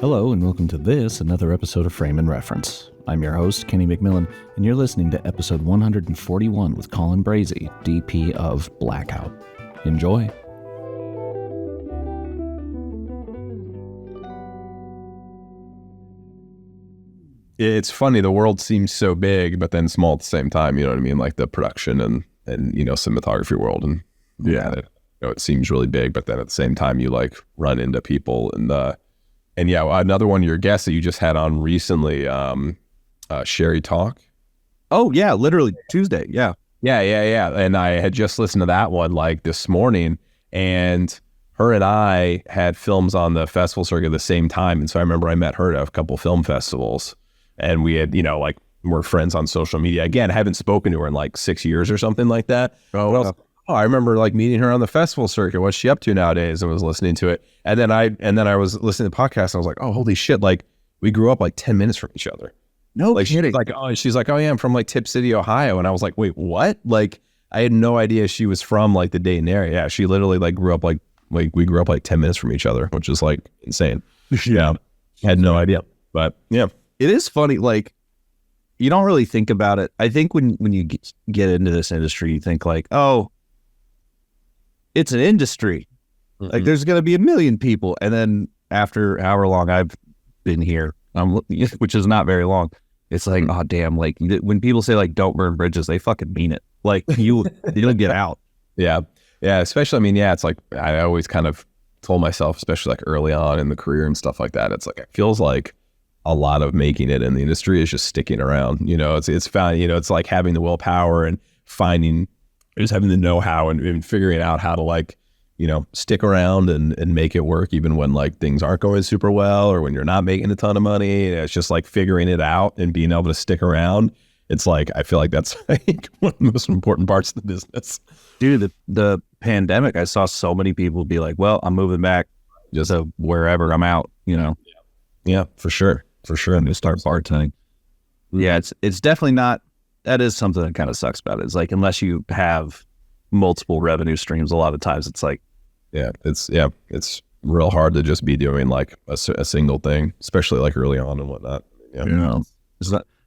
Hello and welcome to another episode of Frame and Reference. I'm your host, Kenny McMillan, and you're listening to episode 141 with Collin Brazie, DP of Blackout. Enjoy. It's funny, the world seems so big, but then small at the same time, you know what I mean? Like the production and cinematography world. And it seems really big, but then at the same time, you like run into people and another one of your guests that you just had on recently, Sherry Talk. Oh yeah, literally Tuesday. Yeah. And I had just listened to that one like this morning, and her and I had films on the festival circuit at the same time. And so I remember I met her at a couple film festivals, and we had, we're friends on social media. Again, I haven't spoken to her in like 6 years or something like that. I remember like meeting her on the festival circuit. What's she up to nowadays? I was listening to it. And then I was listening to the podcast, and I was like, oh, holy shit. Like we grew up like 10 minutes from each other. No like kidding. She's like, oh yeah, I'm from like Tip City, Ohio. And I was like, wait, what? Like I had no idea she was from like the Dayton area. Yeah, she literally like grew up like we grew up like 10 minutes from each other, which is like insane. Yeah. I had no idea. But yeah. It is funny, like you don't really think about it. I think when you get into this industry, you think like, oh, it's an industry. Mm-hmm. Like there's going to be a million people. And then after however long I've been here, which is not very long, it's like, oh damn, like when people say like don't burn bridges, they fucking mean it. Like you'll get out. Yeah. Especially, it's like I always kind of told myself, especially like early on in the career and stuff like that, it's like it feels like a lot of making it in the industry is just sticking around. It's found, it's like having the willpower and just having the know-how and figuring out how to like, stick around and make it work even when like things aren't going super well or when you're not making a ton of money. It's just like figuring it out and being able to stick around. It's like, I feel like that's like one of the most important parts of the business. Dude, the pandemic, I saw so many people be like, well, I'm moving back just to wherever I'm out, Yeah, for sure. I'm going to start bartending. Yeah, it's definitely not, that is something that kind of sucks about it. It's like, unless you have multiple revenue streams, a lot of times it's like. It's real hard to just be doing like a single thing, especially like early on and whatnot. Yeah.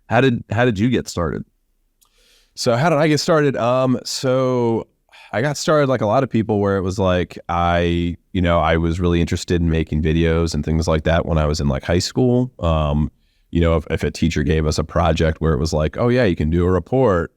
How did you get started? So how did I get started? So I got started like a lot of people where it was like I was really interested in making videos and things like that when I was in like high school. If a teacher gave us a project where it was like, oh yeah, you can do a report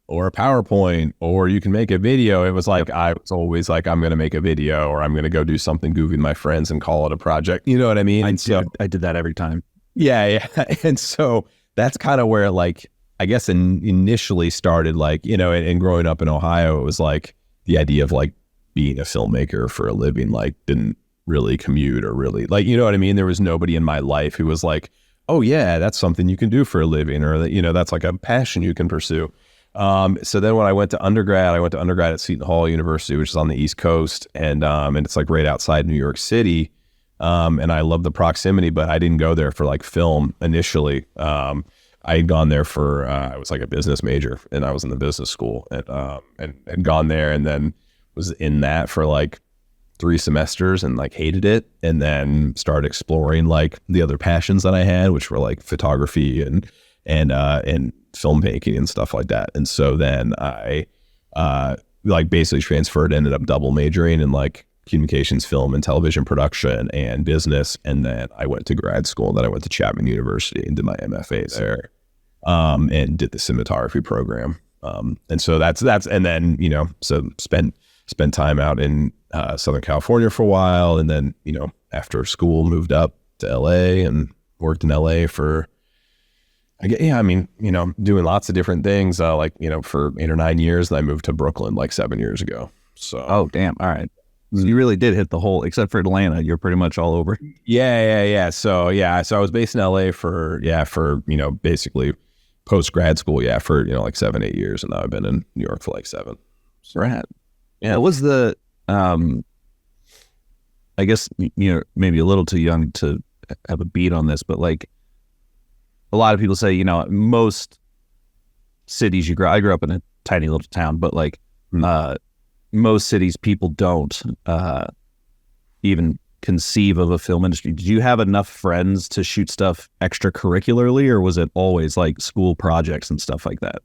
or a PowerPoint or you can make a video. It was like, I was always like, I'm going to make a video or I'm going to go do something goofy with my friends and call it a project. You know what I mean? I did that every time. Yeah. And so that's kind of where like, I guess initially started like, and growing up in Ohio, it was like the idea of like being a filmmaker for a living, like didn't really commute or really like, you know what I mean? There was nobody in my life who was like, oh yeah, that's something you can do for a living or that, that's like a passion you can pursue. So then when I went to undergrad at Seton Hall University, which is on the East Coast and it's like right outside New York City. And I love the proximity, but I didn't go there for like film initially. I had gone there for, I was like a business major and I was in the business school and gone there and then was in that for like 3 semesters and like hated it. And then started exploring like the other passions that I had, which were like photography and filmmaking and stuff like that. And so then I, like basically transferred, ended up double majoring in like communications, film and television production and business. And then I went to grad school and then I went to Chapman University and did my MFA there. And did the cinematography program. And so that's, and then, so spent time out in Southern California for a while. And then, after school moved up to LA and worked in LA for, doing lots of different things, for 8 or 9 years. And I moved to Brooklyn like 7 years ago. So, oh, damn. All right. So you really did hit the whole, except for Atlanta, you're pretty much all over. Yeah. So I was based in LA for basically post grad school. Yeah. For, like 7, 8 years. And now I've been in New York for like 7. So. Right. Yeah. It was the, I guess, maybe a little too young to have a beat on this, but like a lot of people say, most cities I grew up in a tiny little town, but like, most cities people don't even conceive of a film industry? Did you have enough friends to shoot stuff extracurricularly, or was it always like school projects and stuff like that?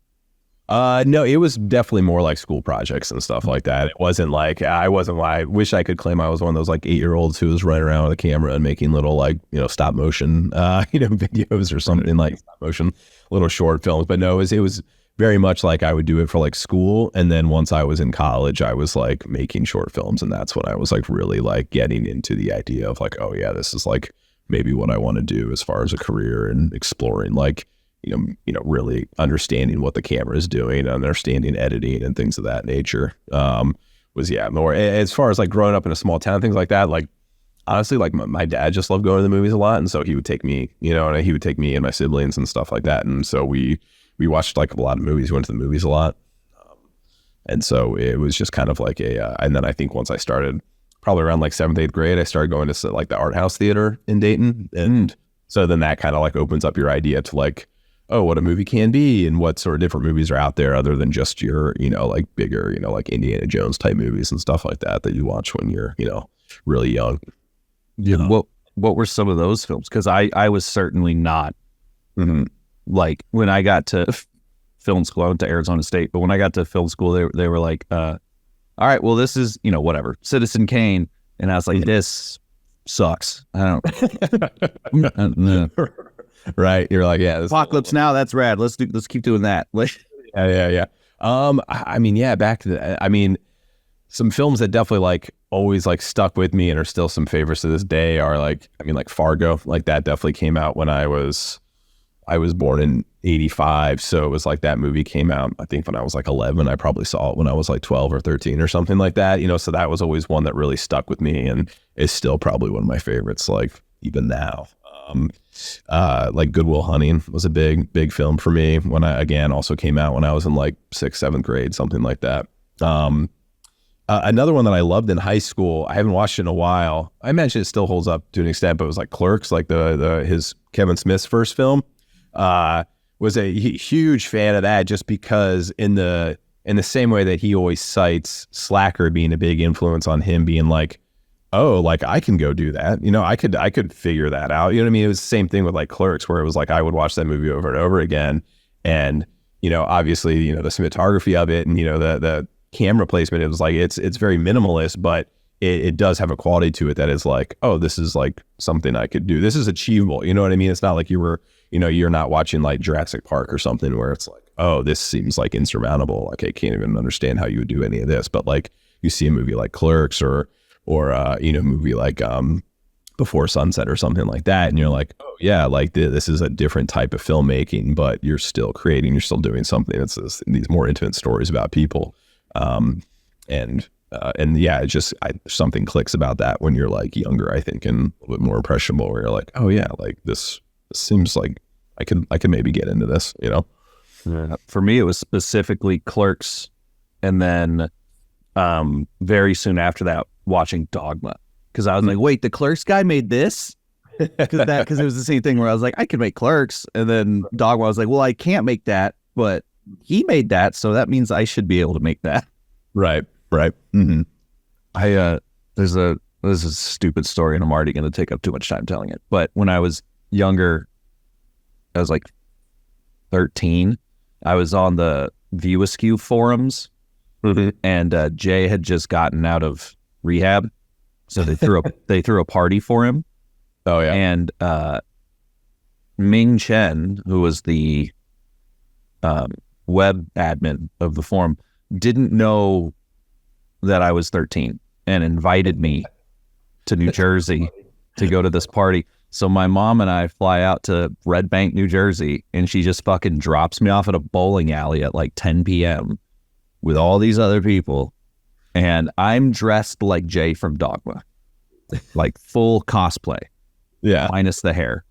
No, it was definitely more like school projects and stuff like that. It wasn't like, I wish I could claim I was one of those like 8-year-olds who was running around with a camera and making little like, stop motion, videos or something like stop motion, little short films. But no, it was very much like I would do it for like school. And then once I was in college, I was like making short films. And that's when I was like really like getting into the idea of like, oh yeah, this is like maybe what I want to do as far as a career, and exploring like, really understanding what the camera is doing, understanding editing and things of that nature. More as far as like growing up in a small town, things like that. Like honestly, like my dad just loved going to the movies a lot, and so he would take me, and he would take me and my siblings and stuff like that. And so we watched like a lot of movies, went to the movies a lot, and so it was just kind of like and then I think once I started, probably around like 7th, 8th grade, I started going to like the art house theater in Dayton, and so then that kind of like opens up your idea to like, oh, what a movie can be and what sort of different movies are out there other than just your, like bigger, like Indiana Jones type movies and stuff like that you watch when you're, really young. Yeah. What were some of those films? Because I was certainly not like when I got to film school, I went to Arizona State, but when I got to film school, they were like, all right, well, this is, whatever, Citizen Kane. And I was like, this sucks. I don't. Right. You're like, yeah. Apocalypse Now, that's rad. Let's keep doing that. Yeah. I mean, yeah, some films that definitely like always like stuck with me and are still some favorites to this day are like, like Fargo, like that definitely came out when I was born in 85. So it was like that movie came out, I think when I was like 11. I probably saw it when I was like 12 or 13 or something like that, so that was always one that really stuck with me and is still probably one of my favorites, like even now. Like Good Will Hunting was a big film for me when I, again, also came out when I was in like 6th, 7th grade, something like that. Another one that I loved in high school, I haven't watched it in a while. I imagine it still holds up to an extent, but it was like Clerks, like his Kevin Smith's first film. Was a huge fan of that just because in the same way that he always cites Slacker being a big influence on him, being like, oh, like I can go do that. I could figure that out. You know what I mean? It was the same thing with like Clerks, where it was like, I would watch that movie over and over again. And, obviously, the cinematography of it and, the camera placement, it was like, it's very minimalist, but it does have a quality to it that is like, oh, this is like something I could do. This is achievable. You know what I mean? It's not like you're not watching like Jurassic Park or something where it's like, oh, this seems like insurmountable. Like I can't even understand how you would do any of this. But like you see a movie like Clerks or movie like Before Sunset or something like that, and you're like, oh yeah, like this is a different type of filmmaking, but you're still creating, you're still doing something. It's these more intimate stories about people, and yeah, it just something clicks about that when you're like younger, I think, and a little bit more impressionable, where you're like, oh yeah, like this seems like I could maybe get into this, Yeah. For me, it was specifically Clerks, and then very soon after that, watching Dogma, because I was like, wait, the Clerks guy made this? Because it was the same thing where I was like, I could make Clerks, and then Dogma, I was like, well, I can't make that, but he made that, so that means I should be able to make that. Right. Mm-hmm. This is a stupid story, and I'm already going to take up too much time telling it. But when I was younger, I was like 13. I was on the View Askew forums, and Jay had just gotten out of rehab, so they threw a party for him. Oh yeah. And Ming Chen, who was the web admin of the forum, didn't know that I was 13 and invited me to New Jersey to go to this party. So my mom and I fly out to Red Bank, New Jersey, and she just fucking drops me off at a bowling alley at like 10 p.m. with all these other people. And I'm dressed like Jay from Dogma, like full cosplay, minus the hair.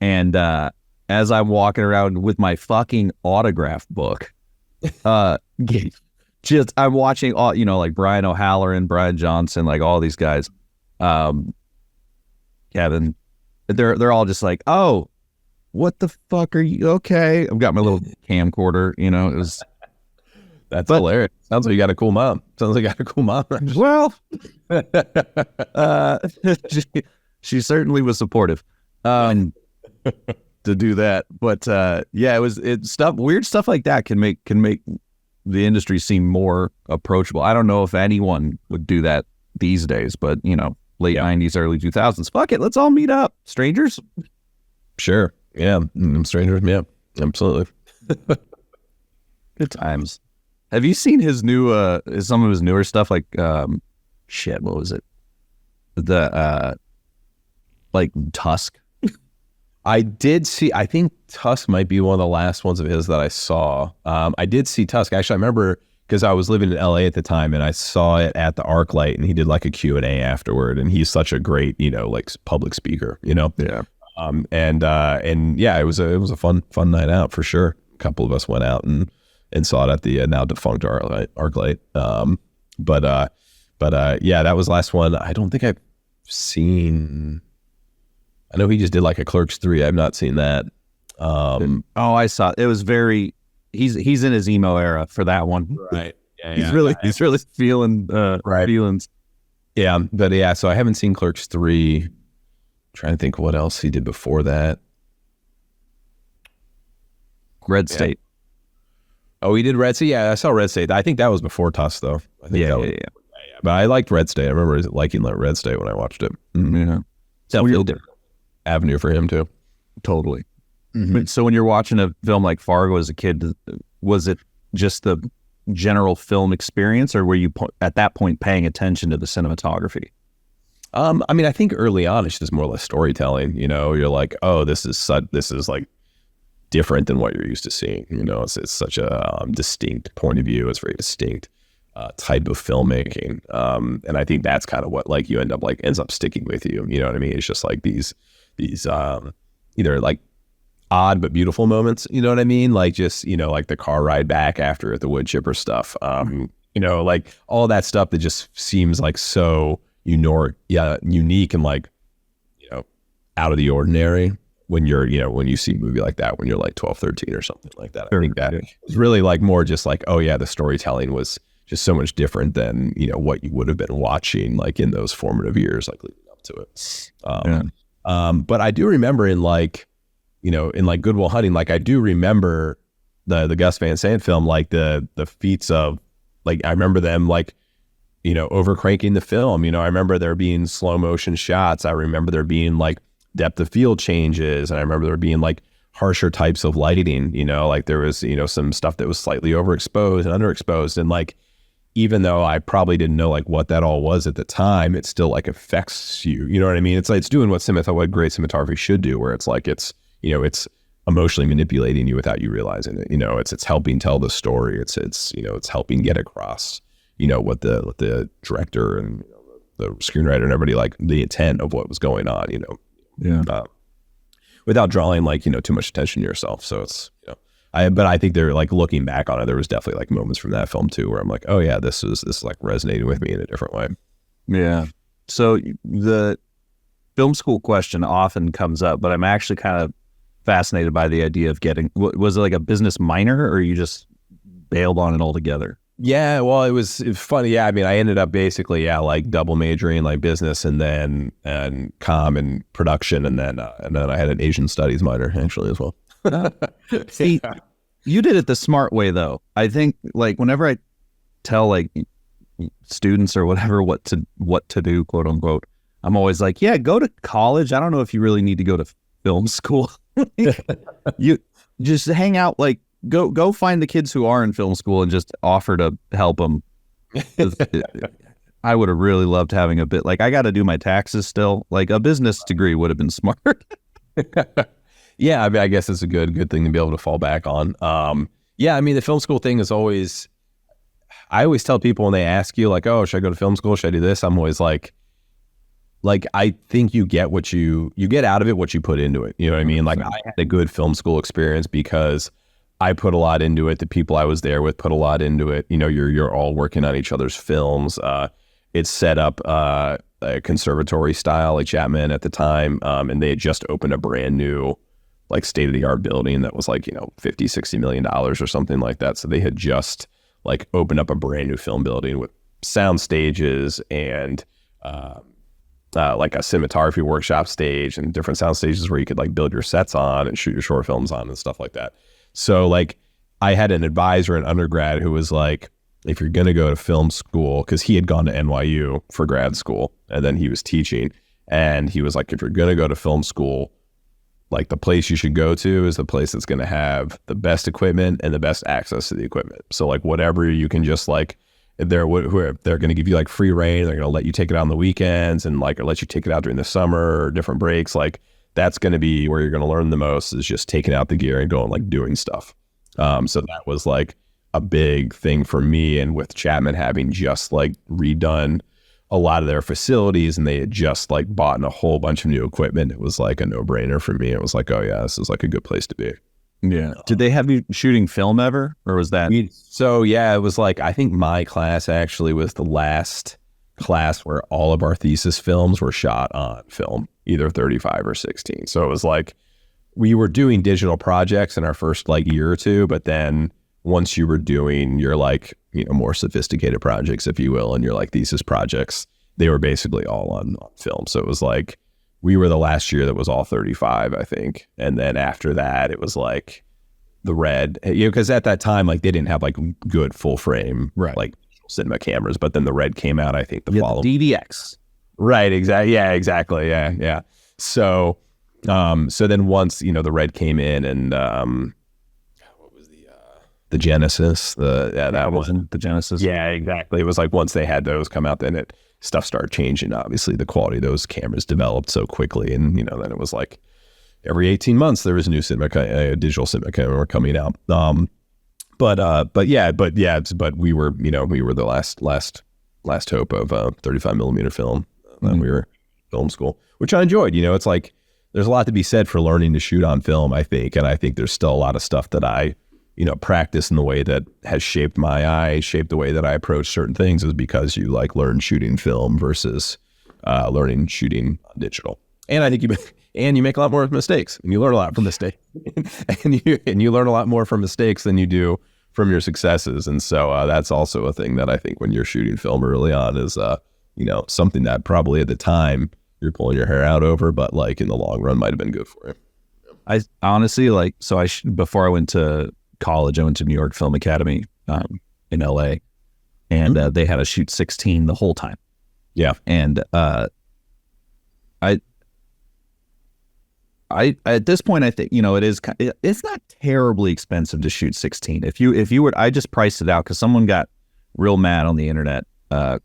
And as I'm walking around with my fucking autograph book, just I'm watching all, like Brian O'Halloran, Brian Johnson, like all these guys, Kevin. They're all just like, oh, what the fuck are you? Okay, I've got my little camcorder. It was That's hilarious. Sounds like you got a cool mom. Well, uh, she, she certainly was supportive to do that. But yeah, weird stuff like that can make the industry seem more approachable. I don't know if anyone would do that these days, but late 90s, early 2000s. Fuck it, let's all meet up, strangers. Sure. Yeah. Strangers. Yeah. Absolutely. Good times. Have you seen his new some of his newer stuff, like shit, what was it? The like Tusk? I did see, I think Tusk might be one of the last ones of his that I saw. I did see Tusk. Actually, I remember because I was living in LA at the time and I saw it at the ArcLight, and he did like a Q&A afterward, and he's such a great, like public speaker, Yeah. And yeah, it was a fun night out for sure. A couple of us went out and saw it at the now defunct ArcLight. But yeah, that was the last one. I don't think I've seen. I know he just did like a Clerks 3. I've not seen that. I saw it. Was very. He's in his emo era for that one. Right. Yeah, he's really feeling feelings. Yeah, but yeah. So I haven't seen Clerks 3. Trying to think what else he did before that. Red State. Oh, he did Red State. Yeah, I saw Red State. I think that was before Tusk, though. I think yeah. But I liked Red State. I remember liking Red State when I watched it. Yeah, definitely different avenue for him too. Totally. Mm-hmm. So when you're watching a film like Fargo as a kid, was it just the general film experience, or were you at that point paying attention to the cinematography? I mean, I think early on it's just more or less storytelling. You're like, oh, this is like different than what you're used to seeing. It's such a distinct point of view. It's very distinct type of filmmaking, and I think that's kind of what like you ends up sticking with you. You know what I mean? It's just like these either like odd but beautiful moments. You know what I mean? Like just like the car ride back after the wood chipper stuff. Like all that stuff that just seems like so unique and like out of the ordinary. When you're, when you see a movie like that, when you're like 12, 13 or something like that, I think that was really like more just like, oh yeah, the storytelling was just so much different than, what you would have been watching like in those formative years, like leading up to it. But I do remember in like Good Will Hunting, like I do remember the Gus Van Sant film, like the feats of like, I remember them like, over cranking the film. I remember there being slow motion shots. I remember there being like depth of field changes, and I remember there being like harsher types of lighting, like there was some stuff that was slightly overexposed and underexposed, and like even though I probably didn't know like what that all was at the time, it still like affects you. You know what I mean? It's like it's doing what great cinematography should do, where it's like it's emotionally manipulating you without you realizing it. It's helping tell the story. It's helping get across what the director and the screenwriter and everybody, like the intent of what was going on. Without drawing like too much attention to yourself. So it's but I think they're like looking back on it, there was definitely like moments from that film too where I'm like, oh yeah, this is like resonating with me in a different way. Yeah. So the film school question often comes up, but I'm actually kind of fascinated by the idea of was it like a business minor, or you just bailed on it altogether? Yeah, well, it was funny. Yeah, I mean, I ended up basically, like double majoring like business and comm and production, and then I had an Asian studies minor actually as well. See, you did it the smart way though. I think like whenever I tell like students or whatever what to do, quote unquote, I'm always like, yeah, go to college. I don't know if you really need to go to film school. You just hang out, like go find the kids who are in film school and just offer to help them. I would have really loved having a bit, like I got to do my taxes still, like a business degree would have been smart. Yeah, I mean, I guess it's a good thing to be able to fall back on. Yeah, I mean, the film school thing is always, I always tell people when they ask you like, oh, should I go to film school? Should I do this? I'm always like I think you get you get out of it what you put into it. You know what I mean? Like I had a good film school experience because I put a lot into it. The people I was there with put a lot into it. You're all working on each other's films. It's set up a conservatory style, like Chapman at the time, and they had just opened a brand new like state of the art building that was like $50-60 million or something like that. So they had just like opened up a brand new film building with sound stages and like a cinematography workshop stage and different sound stages where you could like build your sets on and shoot your short films on and stuff like that. So like I had an advisor in undergrad who was like, if you're going to go to film school, because he had gone to NYU for grad school and then he was teaching, and he was like, if you're going to go to film school, like the place you should go to is the place that's going to have the best equipment and the best access to the equipment. So like whatever you can just like, they're going to give you like free reign. They're going to let you take it out on the weekends and like, or let you take it out during the summer or different breaks. Like that's going to be where you're going to learn the most, is just taking out the gear and going like doing stuff. So that was like a big thing for me. And with Chapman having just like redone a lot of their facilities and they had just like bought a whole bunch of new equipment, it was like a no-brainer for me. It was like, oh yeah, this is like a good place to be. Yeah. Did they have you shooting film ever, or was that? So yeah, it was like, I think my class actually was the last class where all of our thesis films were shot on film, either 35 or 16. So it was like, we were doing digital projects in our first like year or two, but then once you were doing your like, you know, more sophisticated projects, if you will, and your like thesis projects, they were basically all on film. So it was like, we were the last year that was all 35, I think. And then after that, it was like the Red, you know, because at that time, like they didn't have like good full frame, right, like cinema cameras, but then the Red came out, I think the following DVX. Right. Exactly. Yeah, exactly. Yeah. Yeah. So, so then once, you know, the Red came in and, what was the Genesis, that wasn't the Genesis. Yeah, exactly. It was like once they had those come out, then stuff started changing. Obviously, the quality of those cameras developed so quickly, and you know, then it was like every 18 months there was a new digital cinema camera coming out. But we were, you know, we were the last hope of 35 millimeter film when we were film school, which I enjoyed. You know, it's like there's a lot to be said for learning to shoot on film, I think, and I think there's still a lot of stuff that I, you know, practice in the way that has shaped my eye, shaped the way that I approach certain things, is because you like learn shooting film versus learning shooting digital. And I think you make a lot more mistakes, and you learn a lot from mistakes, and you learn a lot more from mistakes than you do from your successes. And so that's also a thing that I think when you're shooting film early on is, you know, something that probably at the time you're pulling your hair out over, but like in the long run might have been good for you. I honestly like, so before I went to college, I went to New York Film Academy in LA, and they had us shoot 16 the whole time. Yeah. And I at this point, I think, you know, it's not terribly expensive to shoot 16. If you were, I just priced it out because someone got real mad on the internet. A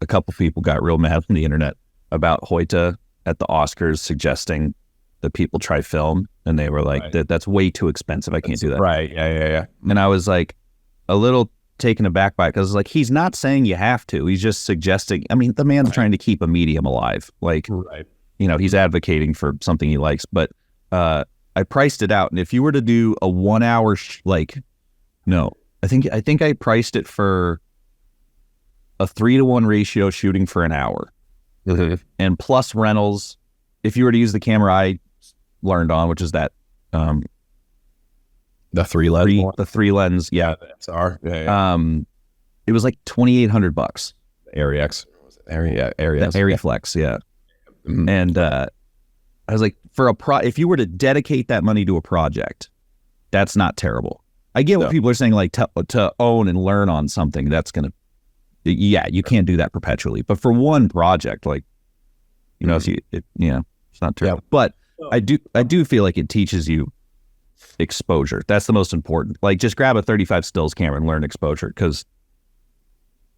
couple people got real mad on the internet about Hoyta at the Oscars suggesting that people try film, and they were like, right, that's way too expensive. I can't do that. Right. Yeah. And I was like a little taken aback by it, because like, he's not saying you have to. He's just suggesting. I mean, the man's trying to keep a medium alive. Like, right, you know, he's advocating for something he likes. But I priced it out, and if you were to do a 1 hour, I think I priced it for a 3-to-1 ratio shooting for an hour, and plus rentals. If you were to use the camera I learned on, which is that the 3 lens, the 3 lens, yeah, the XR, yeah. It was like $2,800. Arri-X, Arri-Flex, yeah. Mm-hmm. And I was like, if you were to dedicate that money to a project, that's not terrible. I get what people are saying, like to own and learn on something, that's gonna, you can't do that perpetually. But for one project, like, you know, it's not terrible. Yeah. But I do feel like it teaches you exposure. That's the most important. Like, just grab a 35 stills camera and learn exposure, because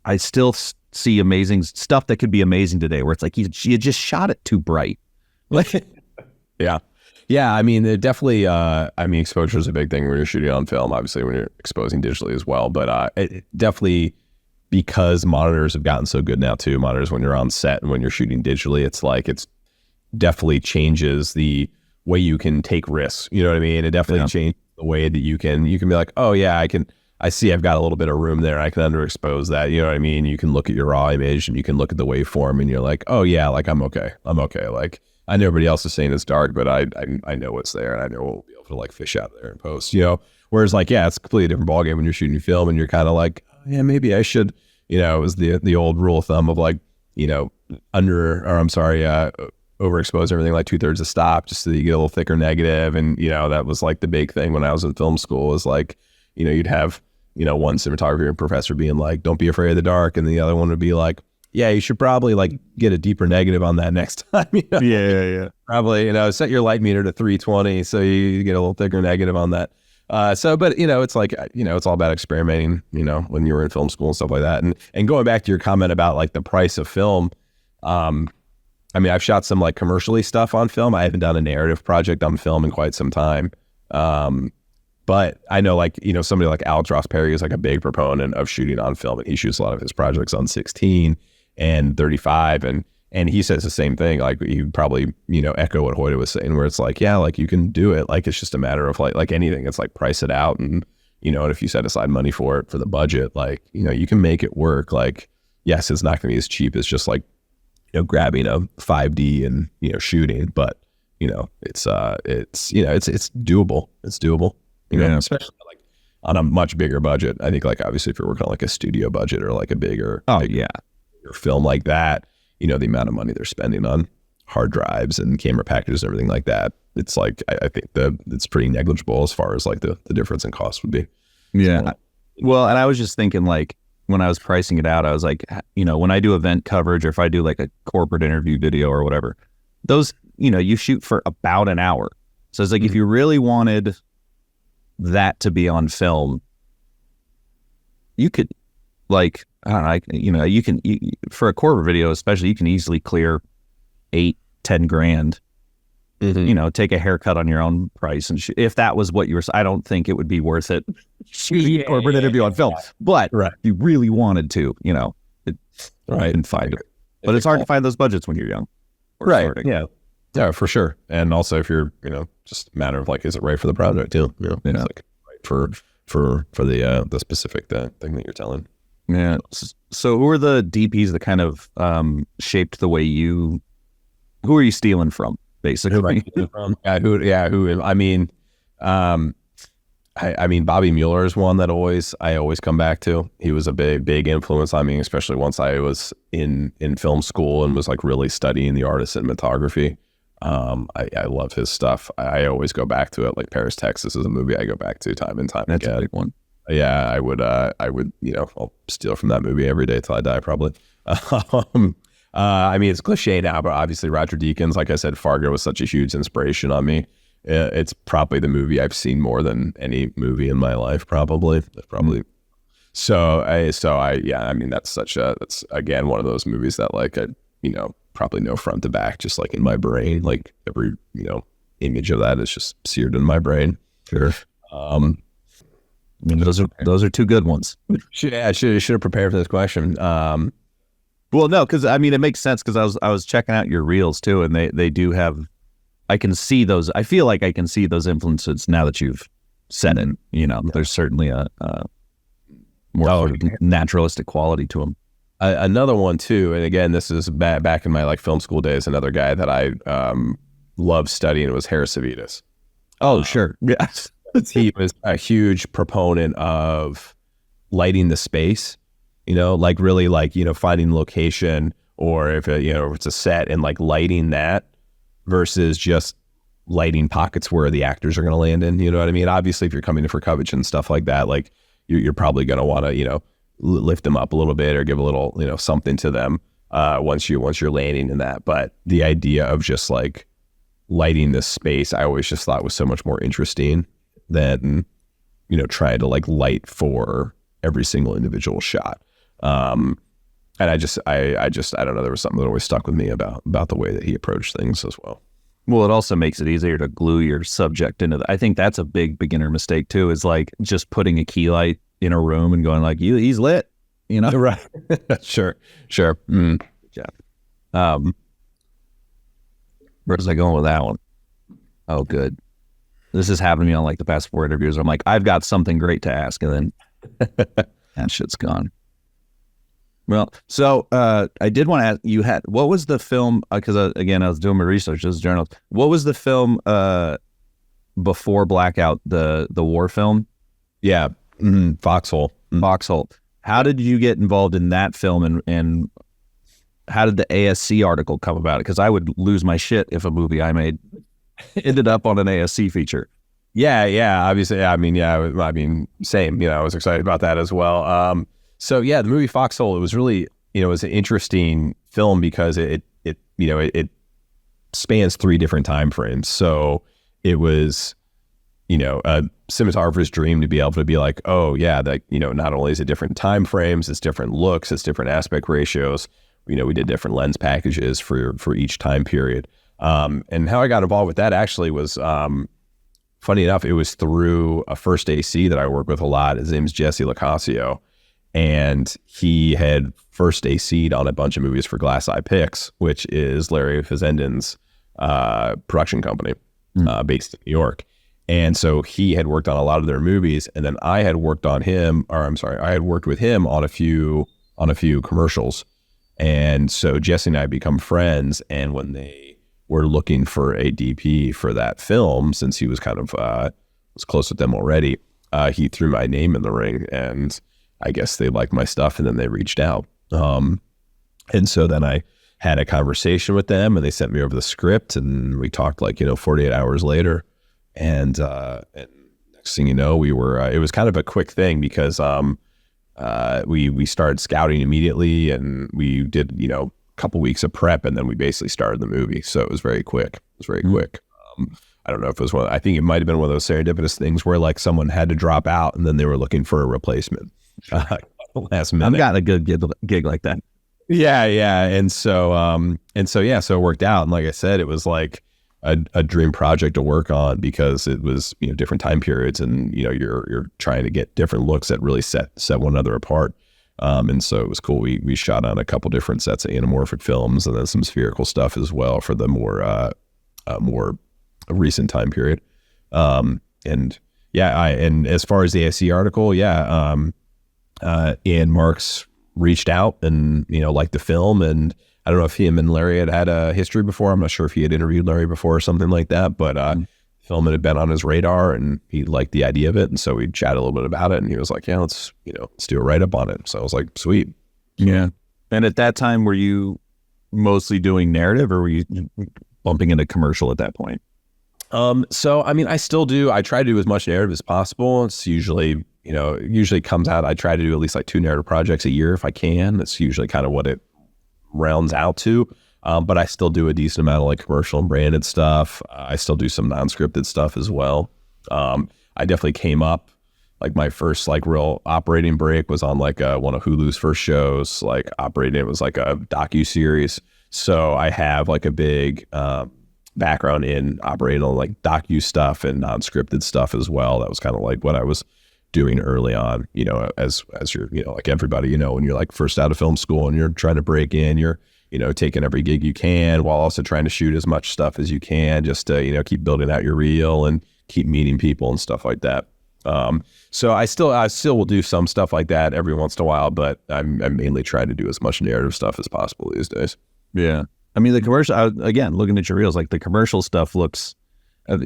I still see amazing stuff that could be amazing today, where it's like you just shot it too bright. Like, yeah. I mean, it definitely. Exposure is a big thing when you're shooting on film. Obviously, when you're exposing digitally as well. But it definitely, because monitors have gotten so good now too. Monitors, when you're on set and when you're shooting digitally, it's definitely changes the way you can take risks. You know what I mean? It definitely changes the way that you can be like, oh yeah, I see I've got a little bit of room there. I can underexpose that. You know what I mean? You can look at your raw image and you can look at the waveform and you're like, oh yeah, like I'm okay. Like, I know everybody else is saying it's dark, but I know what's there, and I know we'll be able to like fish out there and post, you know? Whereas like, yeah, it's a completely different ballgame when you're shooting film and you're kind of like, yeah, maybe I should, it was the old rule of thumb of like, overexpose everything like 2/3 a stop just so that you get a little thicker negative. And, that was like the big thing when I was in film school is like, you'd have, one cinematography professor being like, don't be afraid of the dark. And the other one would be like, yeah, you should probably like get a deeper negative on that next time. Yeah. Probably, set your light meter to 320 so you get a little thicker negative on that. But it's like, it's all about experimenting, when you were in film school and stuff like that. And going back to your comment about like the price of film, I've shot some like commercially stuff on film. I haven't done a narrative project on film in quite some time. But I know like, somebody like Alex Ross Perry is like a big proponent of shooting on film, and he shoots a lot of his projects on 16 and 35. And he says the same thing. Like he probably, echo what Hoyt was saying, where it's like, yeah, like you can do it. Like, it's just a matter of like anything. It's like price it out. And, and if you set aside money for it, for the budget, like, you can make it work. Like, yes, it's not going to be as cheap as just like, grabbing a 5D and, shooting, but it's doable. It's doable, especially like on a much bigger budget. I think like, obviously if you're working on like a studio budget or like a bigger film like that, the amount of money they're spending on hard drives and camera packages and everything like that. It's like, I think it's pretty negligible as far as like the difference in cost would be. Yeah. Well, and I was just thinking like, when I was pricing it out, I was like, when I do event coverage or if I do like a corporate interview video or whatever, those, you shoot for about an hour. So it's like, if you really wanted that to be on film, you could like, I don't know, you can, for a corporate video, especially, you can easily clear 8-10 grand, take a haircut on your own price. And if that was what you were, I don't think it would be worth it shooting a corporate interview on film, but if you really wanted to, and find it. But it's hard to find those budgets when you're young. Right. Starting. Yeah, for sure. And also if you're, just a matter of like, is it right for the project too? It's like right for the specific thing that you're telling. Yeah. So who are the DPs that kind of shaped the way who are you stealing from, basically? Bobby Mueller is one that I always come back to. He was a big influence on me, especially once I was in film school and was like really studying the art of cinematography. I love his stuff. I always go back to it. Like Paris, Texas is a movie I go back to time and time again. That's a big one. Yeah, I would, I'll steal from that movie every day till I die, probably. It's cliche now, but obviously Roger Deakins, like I said, Fargo was such a huge inspiration on me. It's probably the movie I've seen more than any movie in my life, probably. That's again, one of those movies that like, I, probably know front to back, just like in my brain, like every, image of that is just seared in my brain. Sure. Those are two good ones. I should have prepared for this question. Well, no, because it makes sense because I was checking out your reels too, and they do have. I can see those. I feel like I can see those influences now that you've said it. There's certainly a more sort of naturalistic quality to them. Another one too, and again, this is back in my like film school days. Another guy that I loved studying was Harris Savitas. Oh, sure, yes. He was a huge proponent of lighting the space, like really like, finding location, or if it's a set and like lighting that versus just lighting pockets where the actors are going to land in, you know what I mean? Obviously, if you're coming in for coverage and stuff like that, like you're probably going to want to, lift them up a little bit or give a little, something to them once you're landing in that. But the idea of just like lighting this space, I always just thought was so much more interesting than trying to like light for every single individual shot. And I don't know, there was something that always stuck with me about the way that he approached things as well. Well, it also makes it easier to glue your subject into I think that's a big beginner mistake too, is like just putting a key light in a room and going like, he's lit, Right. Sure. Good job. Where was I going with that one? Oh, good. This has happened to me on like the past 4 interviews. I'm like, I've got something great to ask, and then that shit's gone. Well, so I did want to ask you, what was the film? Because again, I was doing my research as a journalist. What was the film before Blackout? The war film? Yeah, Foxhole. Foxhole. How did you get involved in that film, and how did the ASC article come about? Because I would lose my shit if a movie I made ended up on an ASC feature. Yeah. Obviously, I mean, same. I was excited about that as well. So yeah, the movie Foxhole, it was really, it was an interesting film because it spans 3 different time frames. So it was, a cinematographer's dream to be able to be like, oh yeah, that, not only is it different time frames, it's different looks, it's different aspect ratios. We did different lens packages for each time period. And how I got involved with that actually was, funny enough, it was through a first AC that I work with a lot. His name's Jesse Locasio. And he had first AC'd on a bunch of movies for Glass Eye Pix, which is Larry Fazenden's production company based in New York. And so he had worked on a lot of their movies, and then I had worked with him on a few commercials. And so Jesse and I become friends, and when they were looking for a DP for that film, since he was kind of was close with them already, he threw my name in the ring, and I guess they liked my stuff, and then they reached out. And so then I had a conversation with them, and they sent me over the script, and we talked 48 hours later. And next thing you know, we were, it was kind of a quick thing because we started scouting immediately, and we did, a couple weeks of prep, and then we basically started the movie. So it was very quick. I don't know if it was I think it might've been one of those serendipitous things where someone had to drop out and then they were looking for a replacement. Last minute. I've got a good gig like that. Yeah. And so it worked out. And like I said, it was like a dream project to work on because it was, different time periods, and, you're trying to get different looks that really set one another apart. And so it was cool. We shot on a couple different sets of anamorphic films, and then some spherical stuff as well for the more recent time period. And as far as the ASC article, Ian Marks reached out and, liked the film, and I don't know if him and Larry had a history before. I'm not sure if he had interviewed Larry before or something like that, but film had been on his radar, and he liked the idea of it. And so we chatted a little bit about it, and he was like, yeah, let's do a write-up on it. So I was like, sweet. Yeah. And at that time, were you mostly doing narrative, or were you bumping into commercial at that point? So, I mean, I still do. I try to do as much narrative as possible. It's usually, usually comes out. I try to do at least 2 narrative projects a year if I can. That's usually kind of what it rounds out to. But I still do a decent amount of commercial and branded stuff. I still do some non-scripted stuff as well. I definitely came up, my first real operating break was on one of Hulu's first shows, operating. It was a docu-series. So I have a big background in operating on docu stuff and non-scripted stuff as well. That was kind of what I was doing early on, as you're, everybody, when you're first out of film school and you're trying to break in, you're, taking every gig you can while also trying to shoot as much stuff as you can, just to, keep building out your reel and keep meeting people and stuff like that. So I still will do some stuff like that every once in a while, but I'm mainly trying to do as much narrative stuff as possible these days. Yeah. I mean, the commercial, again, looking at your reels, the commercial stuff looks,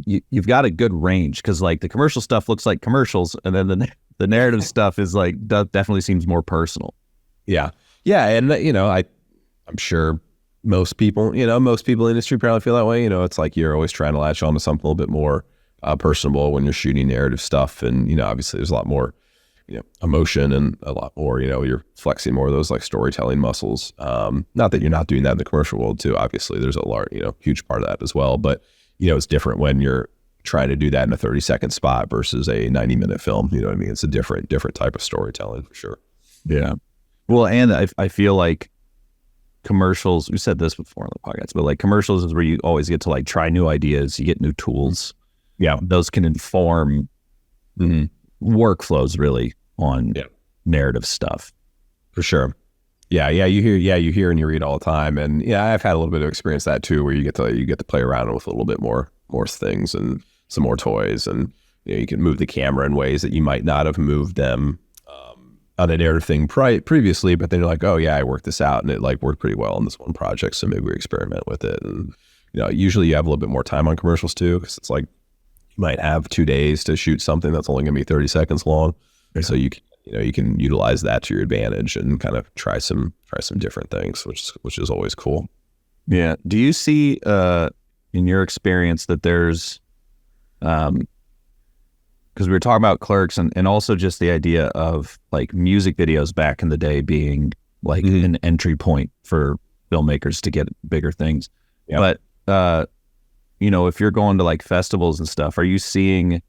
you've got a good range, because the commercial stuff looks like commercials, and then the narrative stuff is definitely seems more personal. Yeah. And I'm sure most people in the industry probably feel that way. It's you're always trying to latch on to something a little bit more personable when you're shooting narrative stuff. And, obviously there's a lot more, emotion, and a lot more, you're flexing more of those storytelling muscles. Not that you're not doing that in the commercial world too. Obviously there's a large, huge part of that as well. But, it's different when you're trying to do that in a 30-second spot versus a 90-minute film. You know what I mean? It's a different type of storytelling for sure. Yeah. Well, and I feel like commercials, we said this before on the podcast, but commercials is where you always get to try new ideas, you get new tools. Yeah. Those can inform workflows really on narrative stuff. For sure. Yeah. You hear and you read all the time. And I've had a little bit of experience that too, where you get to play around with a little bit more things and some more toys, and you can move the camera in ways that you might not have moved them on a narrative thing previously, but then you're like, oh yeah, I worked this out and it worked pretty well on this one project, so maybe we experiment with it. And usually you have a little bit more time on commercials too, because it's you might have 2 days to shoot something that's only gonna be 30 seconds long. Yeah. So you can you can utilize that to your advantage and kind of try some different things, which is always cool. Yeah. Do you see in your experience that there's because we were talking about Clerks and also just the idea of like music videos back in the day being like an entry point for filmmakers to get bigger things. Yep. But if you're going to like festivals and stuff, are you seeing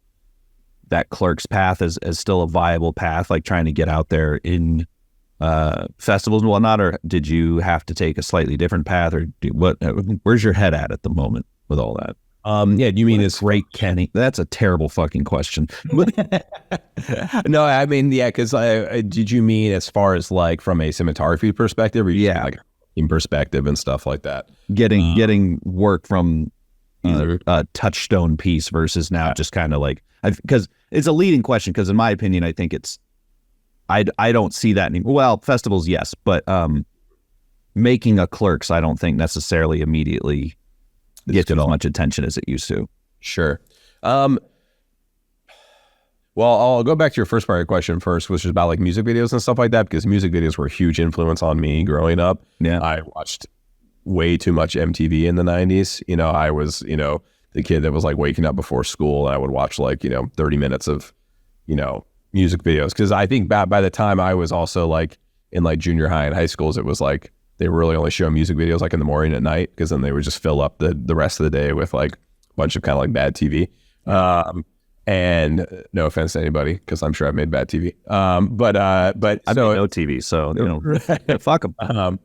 that Clerks path as still a viable path, like trying to get out there in festivals and whatnot, or did you have to take a slightly different path, or where's your head at the moment with all that? Do you mean it's great, Kenny? That's a terrible fucking question. No, I mean, because did you mean as far as like from a cinematography perspective, or like in perspective and stuff like that? Getting work from either a touchstone piece versus now just kind of like, because it's a leading question, because in my opinion, I think I don't see that anymore. Well, festivals, yes, but making a Clerks, I don't think necessarily immediately gets as much attention as it used to. Sure. Well, I'll go back to your first part of your question first, which is about like music videos and stuff like that, because music videos were a huge influence on me growing up. Yeah. I watched way too much MTV in the 90s. I was, the kid that was like waking up before school, and I would watch like, 30 minutes of, music videos. Because I think by the time I was also like in like junior high and high schools, it was like they really only show music videos like in the morning and at night, because then they would just fill up the rest of the day with like a bunch of kind of like bad TV. And no offense to anybody, because I'm sure I've made bad TV. But I made no TV, so fuck them.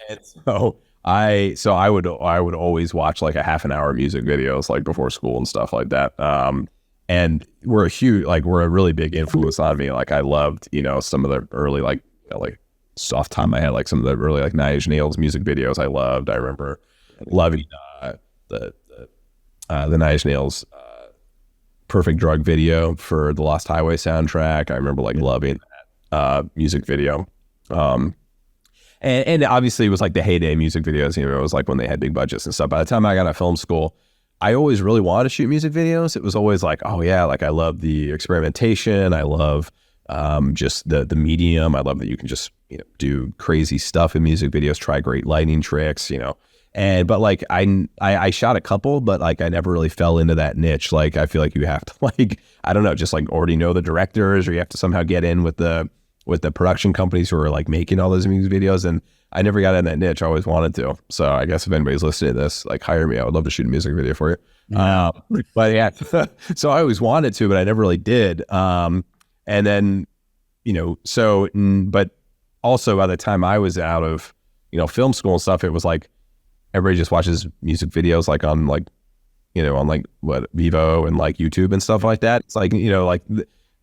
And so I would always watch like a half an hour music videos like before school and stuff like that. And we're a really big influence on me. Like I loved, some of the early like off the top of my head, like some of the early like Nine Inch Nails music videos I loved. I remember loving the Nine Inch Nails Perfect Drug video for the Lost Highway soundtrack. I remember like loving that music video. And obviously it was like the heyday music videos, it was like when they had big budgets and stuff. By the time I got out of film school, I always really wanted to shoot music videos. It was always like, oh yeah, like I love the experimentation. I love just the medium. I love that you can just, do crazy stuff in music videos, try great lighting tricks, but like I shot a couple, but like I never really fell into that niche. Like I feel like you have to like, I don't know, just like already know the directors, or you have to somehow get in with the production companies who are like making all those music videos. And I never got in that niche. I always wanted to. So I guess if anybody's listening to this, like hire me. I would love to shoot a music video for you. Yeah. But yeah, so I always wanted to, but I never really did. And then, but also by the time I was out of, film school and stuff, it was like, everybody just watches music videos like on like, on like what Vivo and like YouTube and stuff like that. It's like, like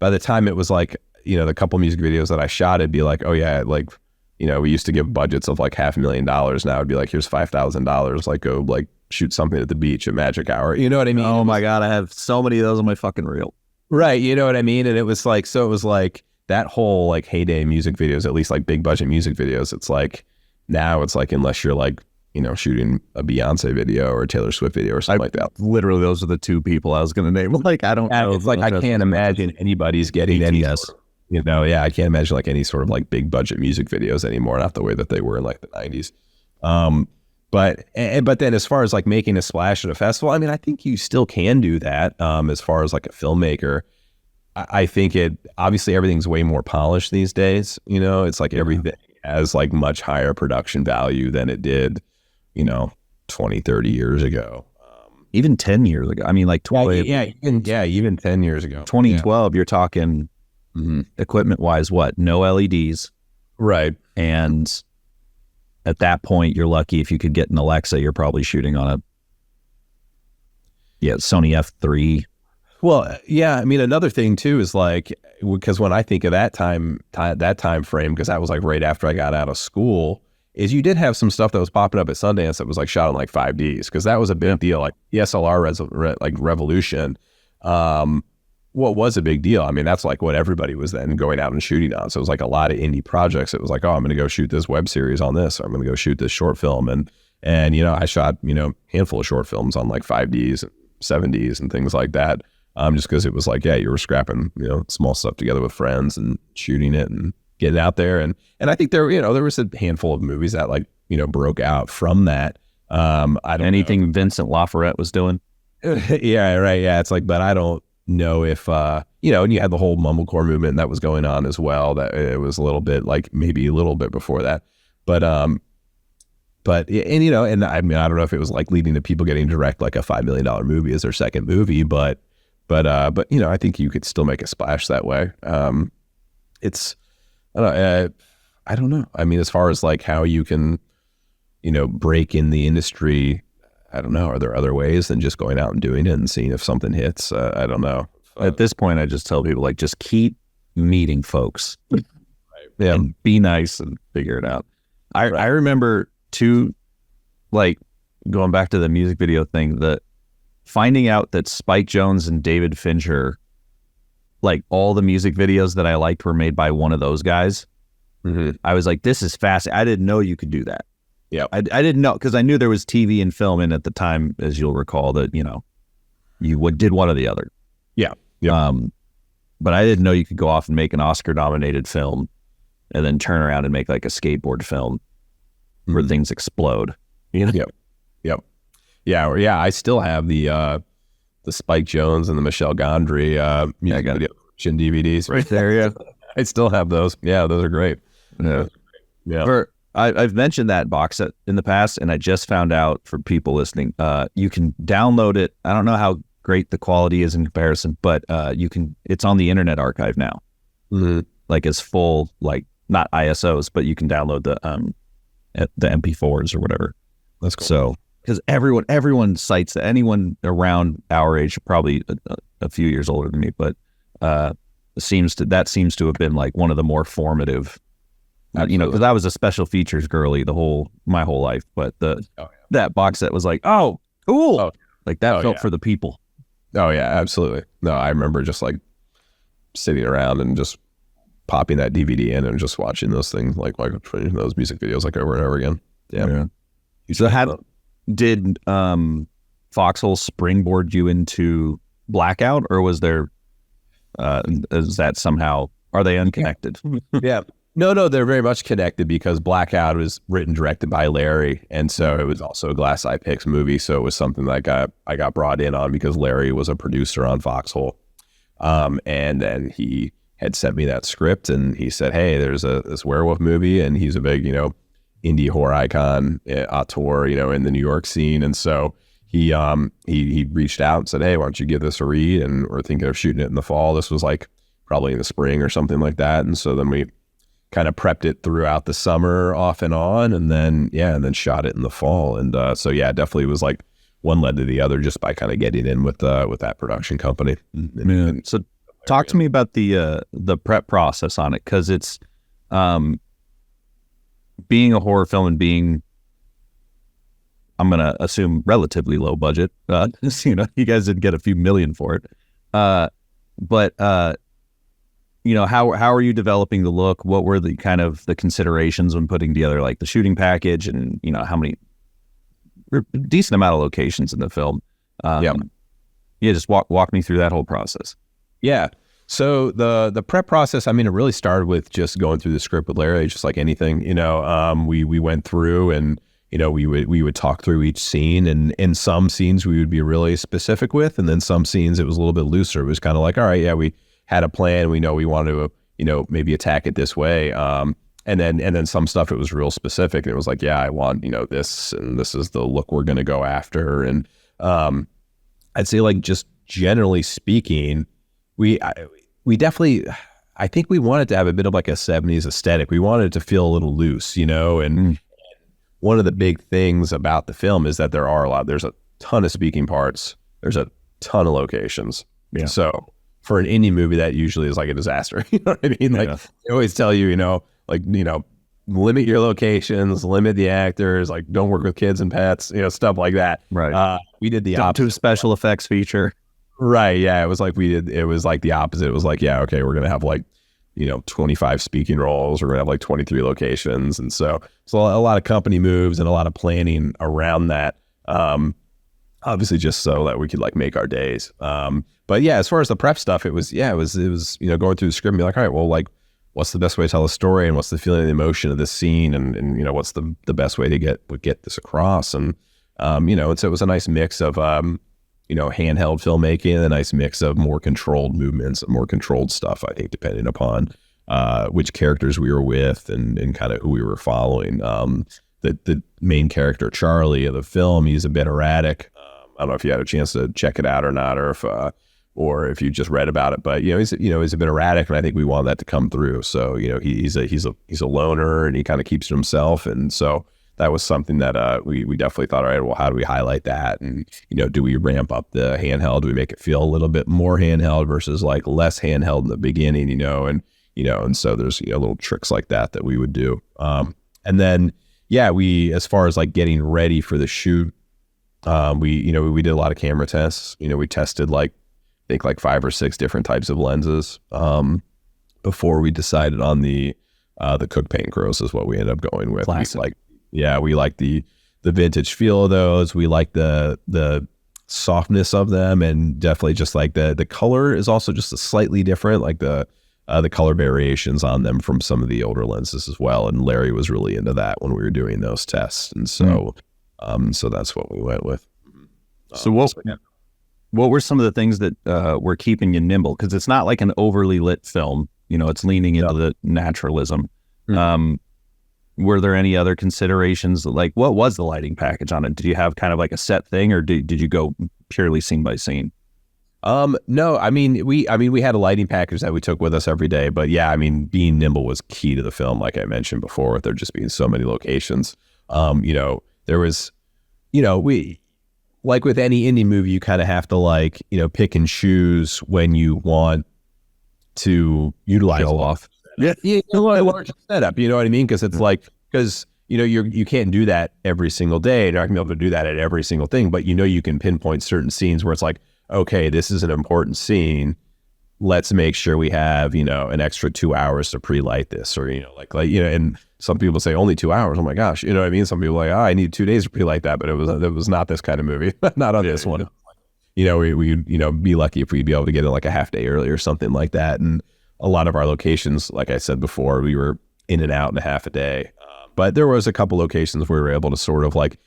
by the time it was like, the couple music videos that I shot, it'd be like, oh yeah, like, we used to give budgets of like $500,000. Now it'd be like, here's $5,000. Like go like shoot something at the beach at magic hour. You know what I mean? Oh my God. I have so many of those on my fucking reel. Right. You know what I mean? And it was like, so it was like that whole like heyday music videos, at least like big budget music videos. It's like, now it's like, unless you're like, shooting a Beyonce video or a Taylor Swift video or something like that. Literally, those are the two people I was going to name. Like, I don't know. It's like, I can't imagine anybody's getting any, I can't imagine like any sort of like big budget music videos anymore. Not the way that they were in like the 90s. But then as far as like making a splash at a festival, I mean, I think you still can do that. As far as like a filmmaker, I think obviously everything's way more polished these days. It's like everything has like much higher production value than it did, 20, 30 years ago. Even 10 years ago. I mean, like 12. Even 10 years ago. 2012, you're talking equipment wise, what? No LEDs. Right. And at that point, you're lucky if you could get an Alexa. You're probably shooting on a Sony F3. Well, yeah. I mean, another thing too is like, because when I think of that time frame, because that was like right after I got out of school, is you did have some stuff that was popping up at Sundance that was like shot on like 5Ds, because that was a big deal. Like DSLR like revolution. What was a big deal? I mean, that's like what everybody was then going out and shooting on. So it was like a lot of indie projects. It was like, oh, I'm going to go shoot this web series on this, or I'm going to go shoot this short film. And I shot, handful of short films on like 5Ds, 7Ds and things like that. just because it was like, yeah, you were scrapping, small stuff together with friends and shooting it and getting out there. And I think there was a handful of movies that like, broke out from that. I don't Anything Vincent Laforet was doing. Yeah, right. Yeah. It's like, but I don't know if, and you had the whole mumblecore movement that was going on as well, that it was a little bit like maybe a little bit before that. But and I mean, I don't know if it was like leading to people getting direct like a $5 million movie as their second movie, but I think you could still make a splash that way. It's, I don't know. I mean, as far as like how you can, break in the industry, I don't know. Are there other ways than just going out and doing it and seeing if something hits? I don't know. At this point, I just tell people like, just keep meeting folks. Right. Yeah. And be nice and figure it out. I remember too, like going back to the music video thing, that finding out that Spike Jonze and David Fincher, like all the music videos that I liked were made by one of those guys. Mm-hmm. I was like, this is fast. I didn't know you could do that. Yeah. I didn't know, because I knew there was TV and film in at the time, as you'll recall, that, you did one or the other. Yeah. Yeah. But I didn't know you could go off and make an Oscar-nominated film and then turn around and make like a skateboard film where things explode. Yep. Yeah. I still have the Spike Jonze and the Michelle Gondry music video DVDs right there. Yeah. I still have those. Yeah, those are great. Yeah. I've mentioned that box set in the past, and I just found out, for people listening, you can download it. I don't know how great the quality is in comparison, but it's on the Internet Archive now. Mm-hmm. Like as full, like not ISOs, but you can download the MP4s or whatever. That's cool. So, because everyone cites that. Anyone around our age, probably a few years older than me, but seems to have been like one of the more formative. Because I was a special features girly my whole life, but that box set was like, oh, cool, like that felt for the people. Oh yeah, absolutely. No, I remember just like sitting around and just popping that DVD in and just watching those things, like those music videos, like over and over again. Yeah. So did Foxhole springboard you into Blackout, or was there? Is that somehow, are they unconnected? Yeah. No, they're very much connected, because Blackout was written, directed by Larry, and so it was also a Glass Eye Pix movie. So it was something that I got brought in on because Larry was a producer on Foxhole, and then he had sent me that script, and he said, "Hey, there's this werewolf movie," and he's a big indie horror icon, auteur, in the New York scene, and so he reached out and said, "Hey, why don't you give this a read?" And we're thinking of shooting it in the fall. This was like probably in the spring or something like that, and so then we kind of prepped it throughout the summer off and on, and then shot it in the fall. And so definitely was like one led to the other just by kind of getting in with that production company. So talk to me about the prep process on it, because it's being a horror film and being, I'm gonna assume, relatively low budget. You guys did get a few million for it, but how are you developing the look? What were the kind of the considerations when putting together like the shooting package, and how many decent amount of locations in the film? Just walk me through that whole process. Yeah. So the prep process, I mean, it really started with just going through the script with Larry, just like anything. We went through and we would talk through each scene, and in some scenes we would be really specific with, and then some scenes it was a little bit looser. It was kind of like, all right, yeah, we had a plan. We know we wanted to, maybe attack it this way. And then some stuff, it was real specific. And it was like, yeah, I want, this, and this is the look we're going to go after. And I'd say, like, just generally speaking, we definitely, I think we wanted to have a bit of like a 70s aesthetic. We wanted it to feel a little loose, and one of the big things about the film is that there's a ton of speaking parts. There's a ton of locations. Yeah. So for an indie movie, that usually is like a disaster. You know what I mean? Like they always tell you, limit your locations, limit the actors, like don't work with kids and pets, stuff like that. Right. We did the opposite. opposite. To special effects feature. Right. Yeah. It was like the opposite. It was like, yeah, okay, we're going to have like, 25 speaking roles. We're going to have like 23 locations. And so a lot of company moves and a lot of planning around that. Obviously just so that we could like make our days. But yeah, as far as the prep stuff, it was going through the script and be like, all right, well, like, what's the best way to tell a story, and what's the feeling and the emotion of this scene, and what's the best way to get this across, and and so it was a nice mix of handheld filmmaking, a nice mix of more controlled movements, more controlled stuff, I think, depending upon which characters we were with and kind of who we were following. The main character, Charlie, of the film, he's a bit erratic. I don't know if you had a chance to check it out or not, or if you just read about it, but he's a bit erratic, and I think we want that to come through. So he's a loner, and he kind of keeps to himself, and so that was something that we definitely thought, all right, well, how do we highlight that? And do we ramp up the handheld? Do we make it feel a little bit more handheld versus like less handheld in the beginning? And so there's little tricks like that we would do. And then we, as far as like getting ready for the shoot, we did a lot of camera tests. We tested like 5 or 6 different types of lenses before we decided on the Cook Paint Crows is what we ended up going with. Classic. We like the vintage feel of those. We like the softness of them, and definitely just like the color is also just a slightly different, like the color variations on them from some of the older lenses as well. And Larry was really into that when we were doing those tests, and so so that's what we went with. So what were some of the things that were keeping you nimble? Because it's not like an overly lit film. It's leaning into the naturalism. Were there any other considerations? Like, what was the lighting package on it? Did you have kind of like a set thing, or did you go purely scene by scene? No, I mean, we had a lighting package that we took with us every day, but yeah, I mean, being nimble was key to the film. Like I mentioned before, with there just being so many locations, there was, we, like with any indie movie, you kind of have to like, pick and choose when you want to utilize Show off. Yeah, a large setup. You know what I mean? Because it's like, you can't do that every single day. You're not gonna be able to do that at every single thing. But you can pinpoint certain scenes where it's like, okay, this is an important scene. Let's make sure we have an extra 2 hours to pre-light this, or and some people say only 2 hours. Oh my gosh, you know what I mean? Some people are like, I need 2 days to pre-light that, but it was not this kind of movie, not on this one. We be lucky if we'd be able to get in like a half day early or something like that. And a lot of our locations, like I said before, we were in and out in a half a day. But there was a couple locations where we were able to sort of like,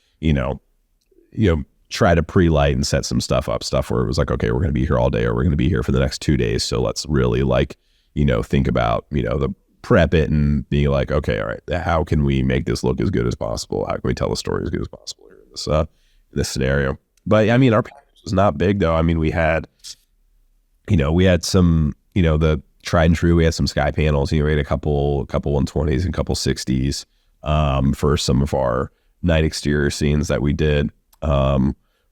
try to pre-light and set some stuff where it was like, okay, we're going to be here all day, or we're going to be here for the next 2 days. So let's really like, think about, the prep it and be like, okay, all right, how can we make this look as good as possible? How can we tell the story as good as possible here in this scenario? But I mean, our package was not big though. I mean, we had some, the tried and true. We had some sky panels. We had a couple 120s and a couple 60s for some of our night exterior scenes that we did.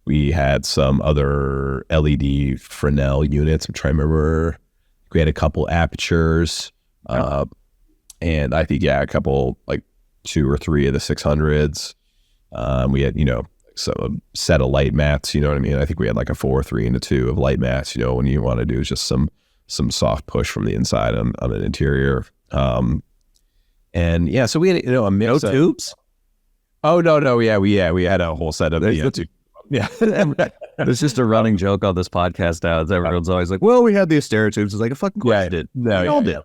We had some other LED Fresnel units. I'm trying to remember. We had a couple apertures, and I think a couple, like 2 or 3 of the 600s. We had so a set of light mats. You know what I mean? I think we had like a 4, 3, and a 2 of light mats. When you want to do just some soft push from the inside on an interior. And yeah, so we had a mix No of tubes. Oh no, yeah, we had a whole set of tubes. Yeah. It's just a running joke on this podcast now. Everyone's always like, well, we had the Astera tubes. It's like, a fucking course you did. No, we all did.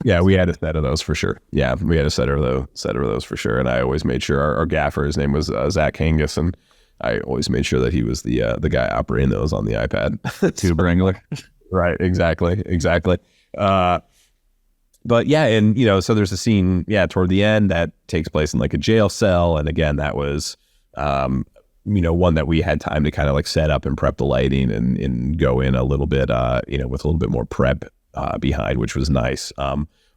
Yeah, we had a set of those for sure. Yeah, we had a set of those for sure. And I always made sure our gaffer, his name was Zach Hangus, and I always made sure that he was the guy operating those on the iPad. Tube wrangler. Right, exactly. But yeah, and so there's a scene, toward the end that takes place in like a jail cell, and again, that was one that we had time to kind of like set up and prep the lighting and go in a little bit, with a little bit more prep behind, which was nice.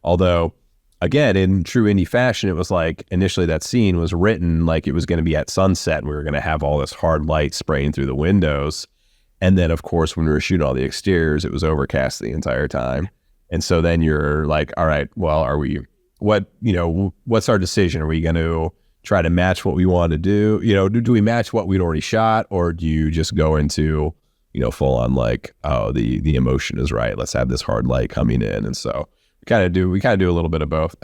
Although, again, in true indie fashion, it was like initially that scene was written like it was going to be at sunset, and we were going to have all this hard light spraying through the windows. And then, of course, when we were shooting all the exteriors, it was overcast the entire time. And so then you're like, all right, well, what's our decision? Are we going to try to match what we want to do? Do we match what we'd already shot, or do you just go into, full on like, oh, the emotion is right. Let's have this hard light coming in. And so we kind of do a little bit of both,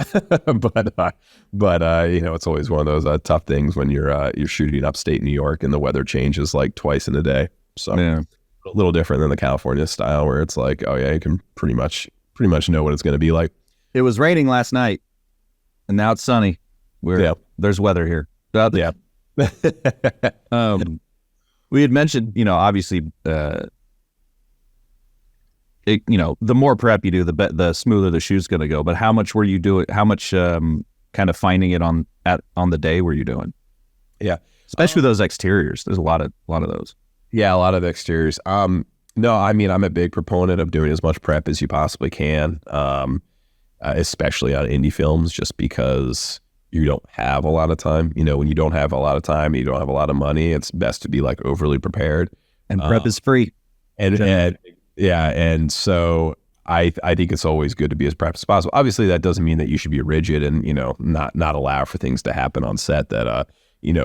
but it's always one of those tough things when you're shooting upstate New York and the weather changes like twice in a day. So yeah. a little different than the California style where it's like, oh yeah, you can pretty much know what it's going to be like. It was raining last night, and now it's sunny. There's weather here. Yeah. We had mentioned, obviously, the more prep you do, the smoother the shoot's going to go. But how much were you doing? How much kind of finding it on the day were you doing? Yeah, especially those exteriors. There's a lot of those. Yeah, a lot of exteriors. No, I mean, I'm a big proponent of doing as much prep as you possibly can, especially on indie films, just because you don't have a lot of time. When you don't have a lot of time, you don't have a lot of money, it's best to be like overly prepared. And prep is free. And so I think it's always good to be as prepped as possible. Obviously, that doesn't mean that you should be rigid and, not allow for things to happen on set that,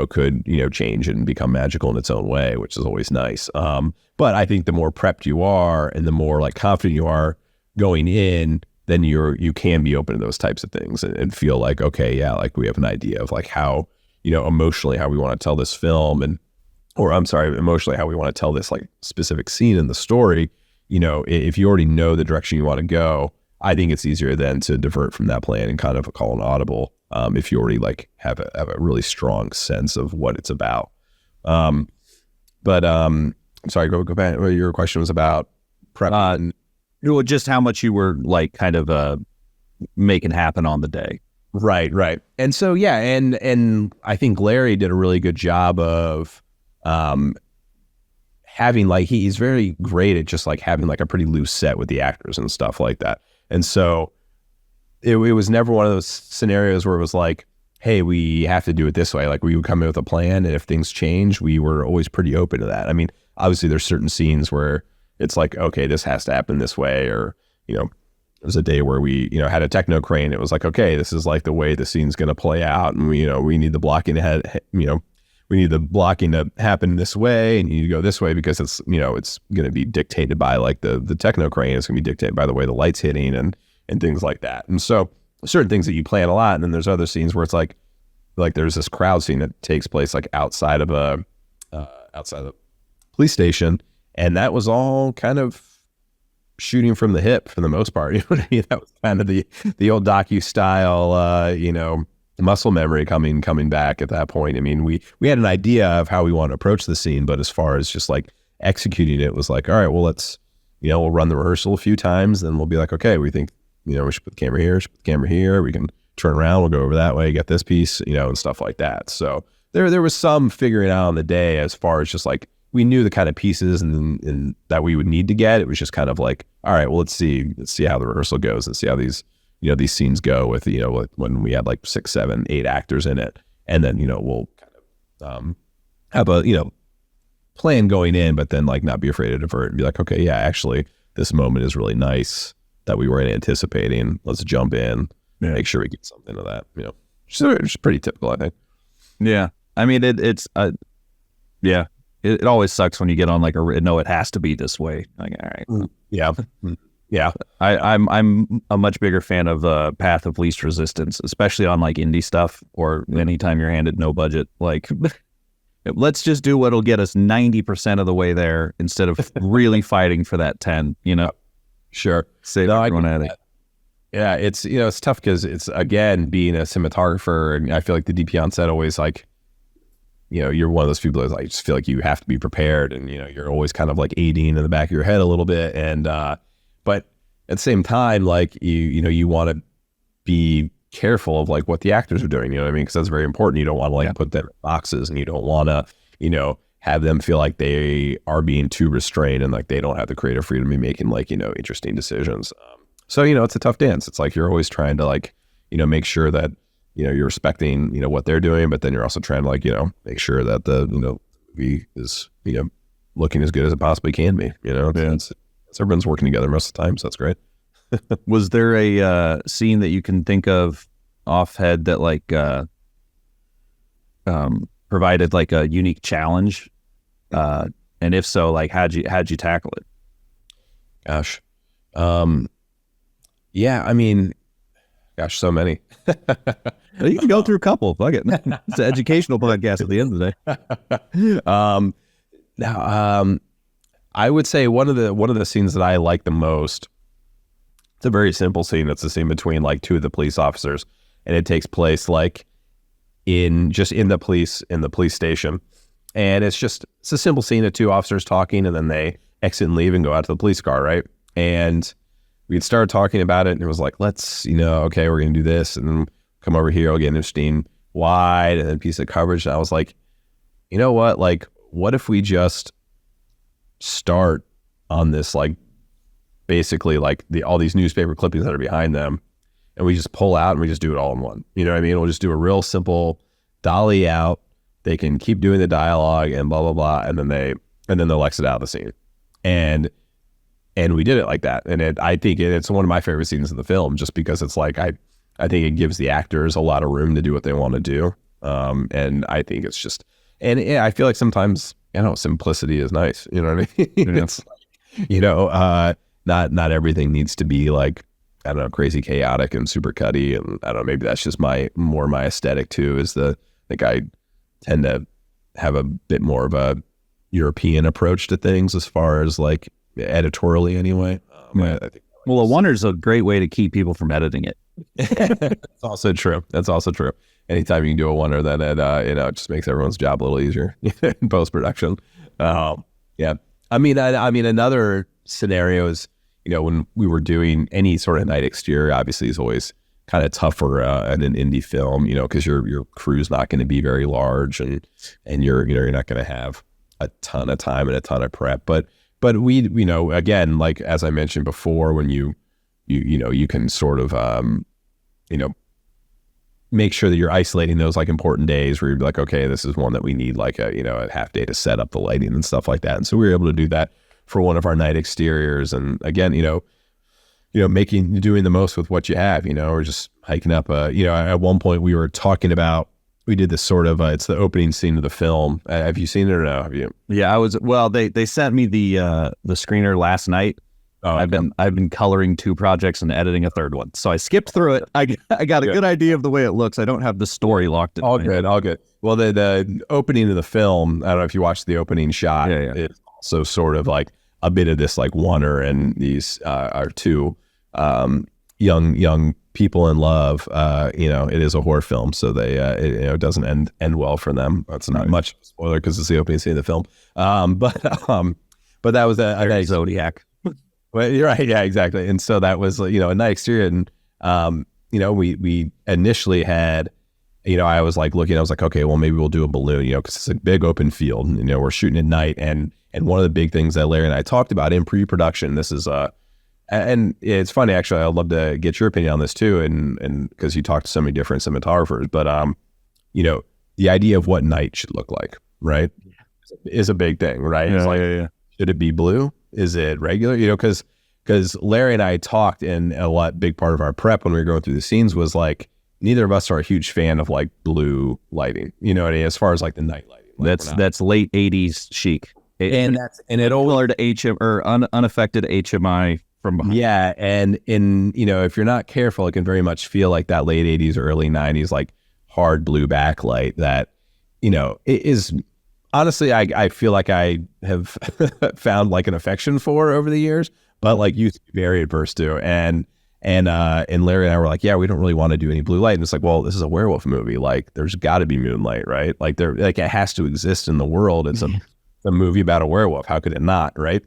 could, change and become magical in its own way, which is always nice. But I think the more prepped you are and the more like confident you are going in, then you can be open to those types of things and feel like, okay, yeah, like we have an idea of like how, emotionally how we want to tell this film emotionally how we want to tell this like specific scene in the story. If you already know the direction you want to go, I think it's easier then to divert from that plan and kind of call an audible. If you already like have a really strong sense of what it's about. Sorry, go back. Your question was about prep. Just how much you were like kind of making happen on the day. Right. And so, yeah. And I think Larry did a really good job of, having like, he's very great at just like having like a pretty loose set with the actors and stuff like that. And so it was never one of those scenarios where it was like, hey, we have to do it this way. Like we would come in with a plan, and if things change, we were always pretty open to that. I mean, obviously there's certain scenes where it's like, okay, this has to happen this way. Or, there's a day where we, had a techno crane. It was like, okay, this is like the way the scene's going to play out. And we need the blocking we need the blocking to happen this way, and you need to go this way because it's, it's going to be dictated by like the techno crane. It's going to be dictated by the way the light's hitting and things like that. And so certain things that you plan a lot. And then there's other scenes where it's like there's this crowd scene that takes place like outside of the police station. And that was all kind of shooting from the hip for the most part. You know what I mean? That was kind of the old docu style, muscle memory coming back at that point. I mean, we had an idea of how we want to approach the scene, but as far as just like executing it was like, all right, well, let's, we'll run the rehearsal a few times, then we'll be like, okay, we think, we should put the camera here, we can turn around, we'll go over that way, get this piece, and stuff like that. So there was some figuring out on the day as far as just like, we knew the kind of pieces and that we would need to get. It was just kind of like, all right, well, let's see how the rehearsal goes and see how these scenes go with, when we had like 6, 7, 8 actors in it. And then, we'll kind of have a, plan going in, but then like not be afraid to divert and be like, okay, yeah, actually this moment is really nice that we weren't anticipating. Let's jump in, make sure we get something of that, it's pretty typical, I think. Yeah. I mean, it's it always sucks when you get on like no, it has to be this way. Like, all right. Yeah. I'm a much bigger fan of the path of least resistance, especially on like indie stuff or anytime you're handed no budget. Like, let's just do what'll get us 90% of the way there instead of really fighting for that 10, Sure. Save everyone at it. Yeah, it's, it's tough because it's, again, being a cinematographer, and I feel like the DP on set always like, you're one of those people that like, just feel like you have to be prepared, and, you're always kind of like aiding in the back of your head a little bit. And, but at the same time, like you want to be careful of like what the actors are doing, because that's very important. You don't want to like put them in boxes, and you don't want to, have them feel like they are being too restrained and like they don't have the creative freedom to be making like, interesting decisions. So, it's a tough dance. It's like, you're always trying to like, make sure that, you're respecting, what they're doing, but then you're also trying to like, make sure that the, movie is, looking as good as it possibly can be, It's everyone's working together most of the time. So that's great. Was there a scene that you can think of off head that like provided like a unique challenge? And if so, like how'd you tackle it? Gosh. Yeah, I mean, so many. You can go through a couple. Fuck it. It's an educational podcast at the end of the day. I would say one of the scenes that I like the most, it's a very simple scene. It's the scene between like two of the police officers, and it takes place like in the police station. And it's a simple scene of two officers talking, and then they exit and leave and go out to the police car, right? And we'd started talking about it, and it was like, let's, okay, we're going to do this, and then come over here, we'll get an interesting wide and then piece of coverage. And I was like, you know what? Like, what if we just start on this, like, basically, like, all these newspaper clippings that are behind them, and we just pull out and we just do it all in one. You know what I mean? We'll just do a real simple dolly out. They can keep doing the dialogue and blah, blah, blah, and then they'll exit out of the scene. And we did it like that. And I think it's one of my favorite scenes in the film, just because it's like, I think it gives the actors a lot of room to do what they want to do. And I think it's just, and yeah, I feel like sometimes, simplicity is nice. You know what I mean? Yeah. It's like, not everything needs to be like, I don't know, crazy chaotic and super cutty. And I don't know, maybe that's just my aesthetic too, is I think I tend to have a bit more of a European approach to things as far as like editorially anyway. Yeah. I think Well, a wonder's a great way to keep people from editing it. That's also true. Anytime you can do a wonder, then it just makes everyone's job a little easier in post-production. Yeah. I mean, another scenario is, when we were doing any sort of night exterior, obviously is always kind of tougher in an indie film, because your crew's not going to be very large, and you're not going to have a ton of time and a ton of prep. But we, again, like as I mentioned before, when you can sort of make sure that you're isolating those like important days where you're like, okay, this is one that we need like a half day to set up the lighting and stuff like that. And so we were able to do that for one of our night exteriors. And again, doing the most with what you have, we're just hiking up. At one point we were talking about, we did this sort of, it's the opening scene of the film. Have you seen it or no? Have you? Yeah, they sent me the screener last night. Oh, I've been coloring 2 projects and editing a 3rd one. So I skipped through it. I got a good idea of the way it looks. I don't have the story locked in. All good. Well, the opening of the film, I don't know if you watched the opening shot. Yeah. It's also sort of like a bit of this like wonder, and these are 2 young people in love. It is a horror film, so they it doesn't end well for them. That's not much of a spoiler because it's the opening scene of the film. But that was a nice Zodiac. Well, you're right. Yeah, exactly. And so that was, a night exterior. And, we initially had, I was like looking, I was like, okay, well, maybe we'll do a balloon, because it's a big open field, and, we're shooting at night. And one of the big things that Larry and I talked about in pre-production, this is, and it's funny, actually, I'd love to get your opinion on this too. And because you talked to so many different cinematographers, but, the idea of what night should look like, right, is a big thing, right? Yeah, it's like, yeah. Should it be blue? Is it regular? Because Larry and I talked, and big part of our prep when we were going through the scenes was like, neither of us are a huge fan of like blue lighting, what I mean, as far as like the night lighting. Like, That's late 80s chic. And it similar to HM or unaffected HMI from behind. Yeah, and if you're not careful, it can very much feel like that late 80s or early 90s like hard blue backlight that it is. Honestly, I feel like I have found like an affection for over the years, but like used to be very adverse to. And Larry and I were like, yeah, we don't really want to do any blue light. And it's like, well, this is a werewolf movie. Like, there's got to be moonlight, right? Like, it has to exist in the world. It's a movie about a werewolf. How could it not, right?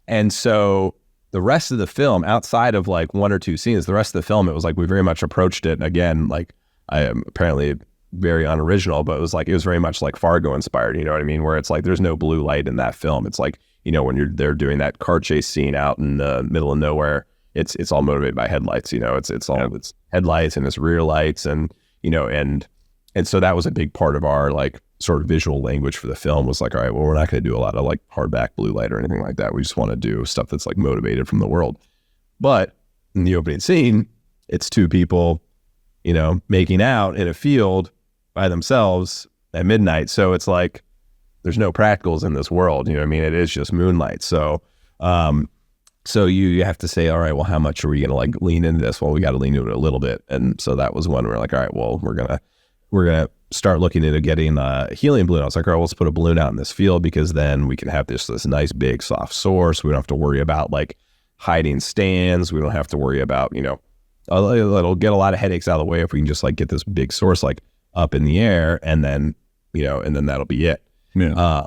And so the rest of the film, outside of like 1 or 2 scenes, the rest of the film, it was like we very much approached it. Again, like I am apparently very unoriginal, but it was very much like Fargo inspired, you know what I mean? Where it's like, there's no blue light in that film. It's like, when they're doing that car chase scene out in the middle of nowhere, it's all motivated by headlights, it's headlights and it's rear lights. And so that was a big part of our like sort of visual language for the film was like, all right, well, we're not going to do a lot of like hardback blue light or anything like that. We just want to do stuff that's like motivated from the world. But in the opening scene, it's 2 people, making out in a field by themselves at midnight. So it's like, there's no practicals in this world. You know what I mean? It is just moonlight. So, you have to say, all right, well, how much are we going to like lean into this? Well, we got to lean into it a little bit. And so that was when we're like, all right, well, we're going to we're going to start looking into getting a helium balloon. I was like, all right, let's put a balloon out in this field because then we can have this nice big soft source. We don't have to worry about like hiding stands. We don't have to worry about, it'll get a lot of headaches out of the way if we can just like get this big source like up in the air and then, and then that'll be it. Yeah.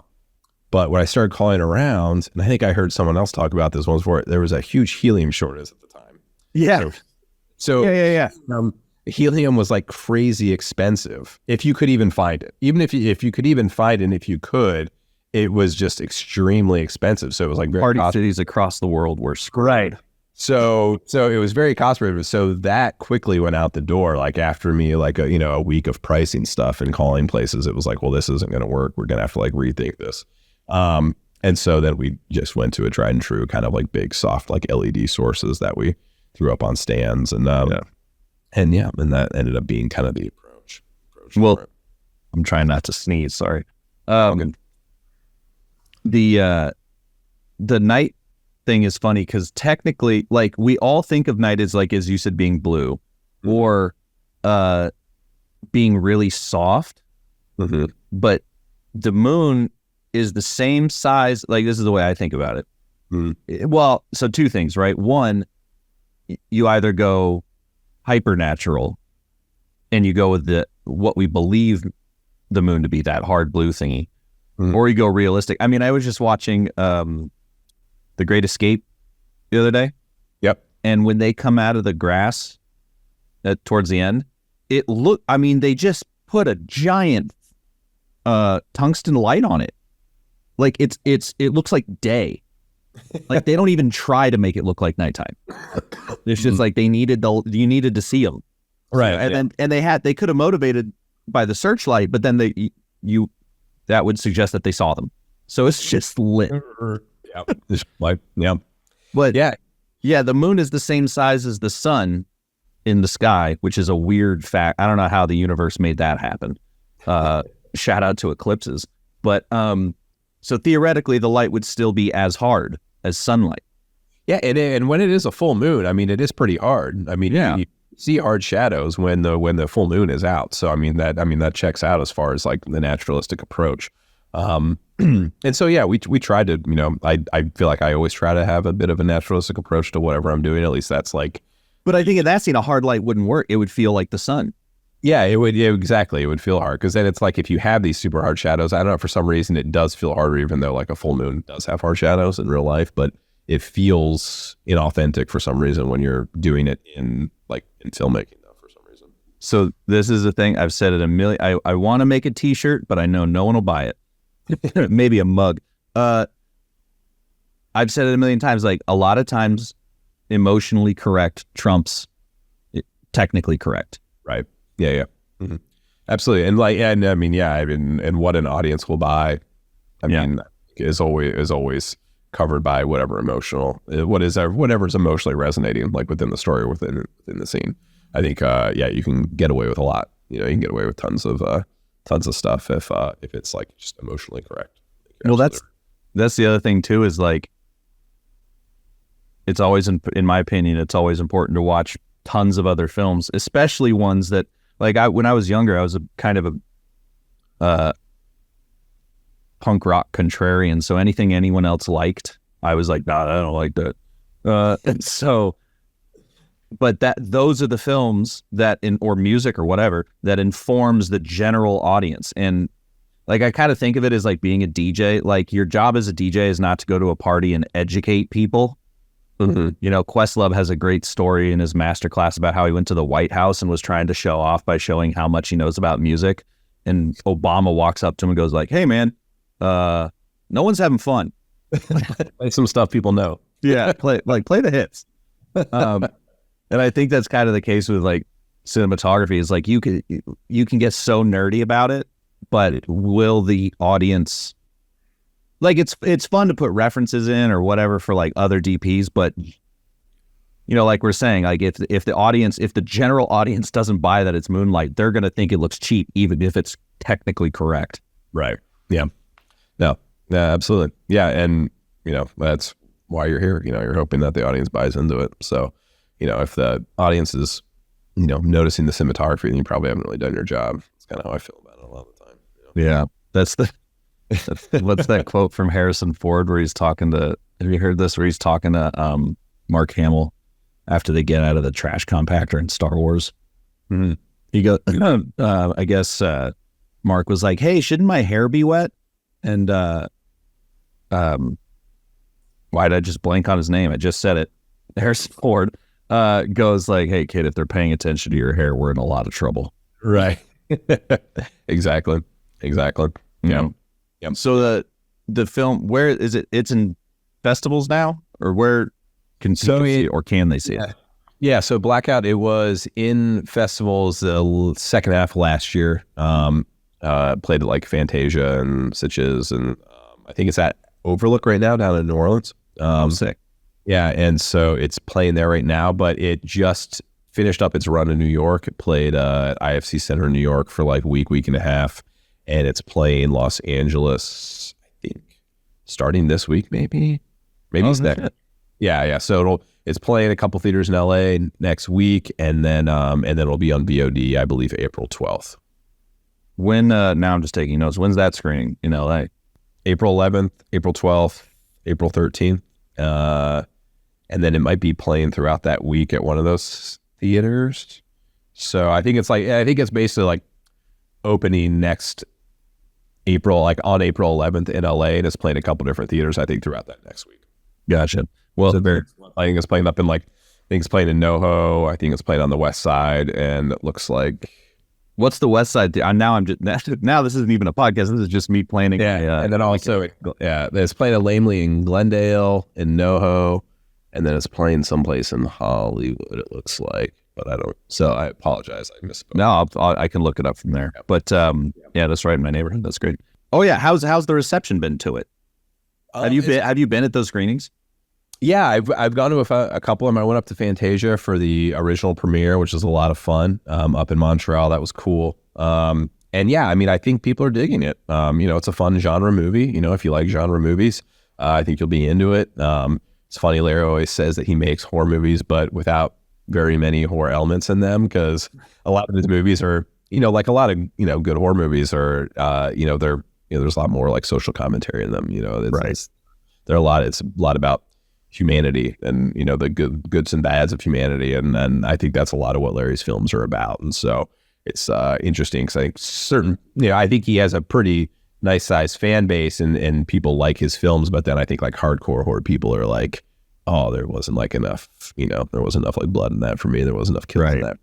But when I started calling around, and I think I heard someone else talk about this once before, there was a huge helium shortage at the time. Yeah. So yeah. Helium was like crazy expensive if you could even find it. Even if you could even find it, and if you could, it was just extremely expensive. So it was like very party cities across the world were screwed. Right. So it was very cost prohibitive. So that quickly went out the door. Like after me, like a week of pricing stuff and calling places, it was like, well, this isn't going to work. We're going to have to like rethink this. And so then we just went to a tried and true kind of like big soft like LED sources that we threw up on stands and and that ended up being kind of the approach. Well, I'm trying not to sneeze. Sorry. The night thing is funny because technically, like we all think of night as like, as you said, being blue or being really soft. Mm-hmm. But the moon is the same size. Like this is the way I think about it. Mm-hmm. Well, so two things, right? One, you either go hypernatural and you go with what we believe the moon to be, that hard blue thingy, or you go realistic. I mean, I was just watching The Great Escape the other day. Yep. And when they come out of the grass towards the end, they just put a giant tungsten light on it. Like it looks like day. Like they don't even try to make it look like nighttime. It's just like you needed to see them, right? And they could have motivated by the searchlight, but then that would suggest that they saw them. So it's just lit. But yeah, the moon is the same size as the sun in the sky, which is a weird fact. I don't know how the universe made that happen. Shout out to eclipses, but so theoretically, the light would still be as hard as sunlight. Yeah, and when it is a full moon, I mean, it is pretty hard. I mean, you see hard shadows when the full moon is out. So I mean that checks out as far as like the naturalistic approach. And so yeah, we tried to, I feel like I always try to have a bit of a naturalistic approach to whatever I'm doing. At least that's like. But I think in that scene, a hard light wouldn't work. It would feel like the sun. Yeah, it would. Yeah, exactly. It would feel hard because then it's like if you have these super hard shadows, I don't know, for some reason it does feel harder, even though like a full moon does have hard shadows in real life, but it feels inauthentic for some reason when you're doing it in filmmaking though, for some reason. So this is the thing, I've said it a million. I want to make a t-shirt, but I know no one will buy it. Maybe a mug. I've said it a million times. Like a lot of times, emotionally correct trumps technically correct. Right. Yeah. Mm-hmm. Absolutely. And what an audience will buy, I mean, is always covered by whatever whatever's emotionally resonating, like within the story or within the scene. I think, you can get away with a lot. You can get away with tons of stuff if it's like just emotionally correct. Well, that's the other thing too, is like, it's always, in my opinion, it's always important to watch tons of other films, especially ones that, like, when I was younger, I was a kind of a punk rock contrarian. So anything anyone else liked, I was like, nah, I don't like that. And so, but those are the films that or music or whatever that informs the general audience. And like, I kind of think of it as like being a DJ. Like your job as a DJ is not to go to a party and educate people. Mm-hmm. Questlove has a great story in his masterclass about how he went to the White House and was trying to show off by showing how much he knows about music. And Obama walks up to him and goes like, hey man, no one's having fun. Play some stuff people know. Yeah. Play the hits. And I think that's kind of the case with like cinematography, is like you can get so nerdy about it, but will the audience, like, it's fun to put references in or whatever for like other DPs, but like we're saying, like if the general audience doesn't buy that it's moonlight, they're gonna think it looks cheap, even if it's technically correct. Right. Yeah. No. Yeah. Absolutely. Yeah. And that's why you're here. You're hoping that the audience buys into it. So, if the audience is noticing the cinematography, then you probably haven't really done your job. That's kind of how I feel about it a lot of the time. Yeah, that's what's that quote from Harrison Ford where he's talking to? Have you heard this? Where he's talking to Mark Hamill after they get out of the trash compactor in Star Wars. Mm-hmm. He goes, I guess Mark was like, "Hey, shouldn't my hair be wet?" And why did I just blank on his name? I just said it. Harrison Ford goes like, "Hey, kid, if they're paying attention to your hair, we're in a lot of trouble." Right. Exactly. Yeah. Yep. So the film, where is it? It's in festivals now, or where can people see it, or can they see it? Yeah. So Blackout, it was in festivals the second half of last year. Played at like Fantasia and Sitges, and I think it's at Overlook right now down in New Orleans. Sick. Yeah, and so it's playing there right now, but it just finished up its run in New York. It played at IFC Center in New York for like a week and a half, and it's playing Los Angeles, I think, starting this week, maybe it's next. Yeah. So it's playing a couple theaters in LA next week, and then it'll be on VOD, I believe, April 12th. When now I'm just taking notes. When's that screening in LA? April 11th, April 12th, April 13th. And then it might be playing throughout that week at one of those theaters. So I think it's basically like opening next April, like on April 11th in LA, and it's playing a couple different theaters, I think, throughout that next week. Gotcha. Well, I think it's playing up in I think it's playing in NoHo. I think it's playing on the West Side, and it looks like. What's the West Side? Now this isn't even a podcast. This is just me planning. Yeah, and then also, it's playing at Lamely in Glendale, in NoHo, and then it's playing someplace in Hollywood, it looks like. But I don't. So I apologize. I misspoke. No, I can look it up from there. Yeah. But yeah, that's right in my neighborhood. That's great. Oh yeah, how's the reception been to it? Have you been at those screenings? Yeah, I've gone to a couple of them. I went up to Fantasia for the original premiere, which was a lot of fun, up in Montreal. That was cool. And yeah, I mean, I think people are digging it. It's a fun genre movie. If you like genre movies, I think you'll be into it. It's funny, Larry always says that he makes horror movies, but without very many horror elements in them, because a lot of his movies are, like a lot of, good horror movies are, there's a lot more like social commentary in them. Right. It's a lot about humanity and the goods and bads of humanity, and I think that's a lot of what Larry's films are about. And so it's interesting because I think I think he has a pretty nice sized fan base, and people like his films, but then I think like hardcore horror people are like, oh, there wasn't like enough, there wasn't enough like blood in that for me, there wasn't enough kills in that.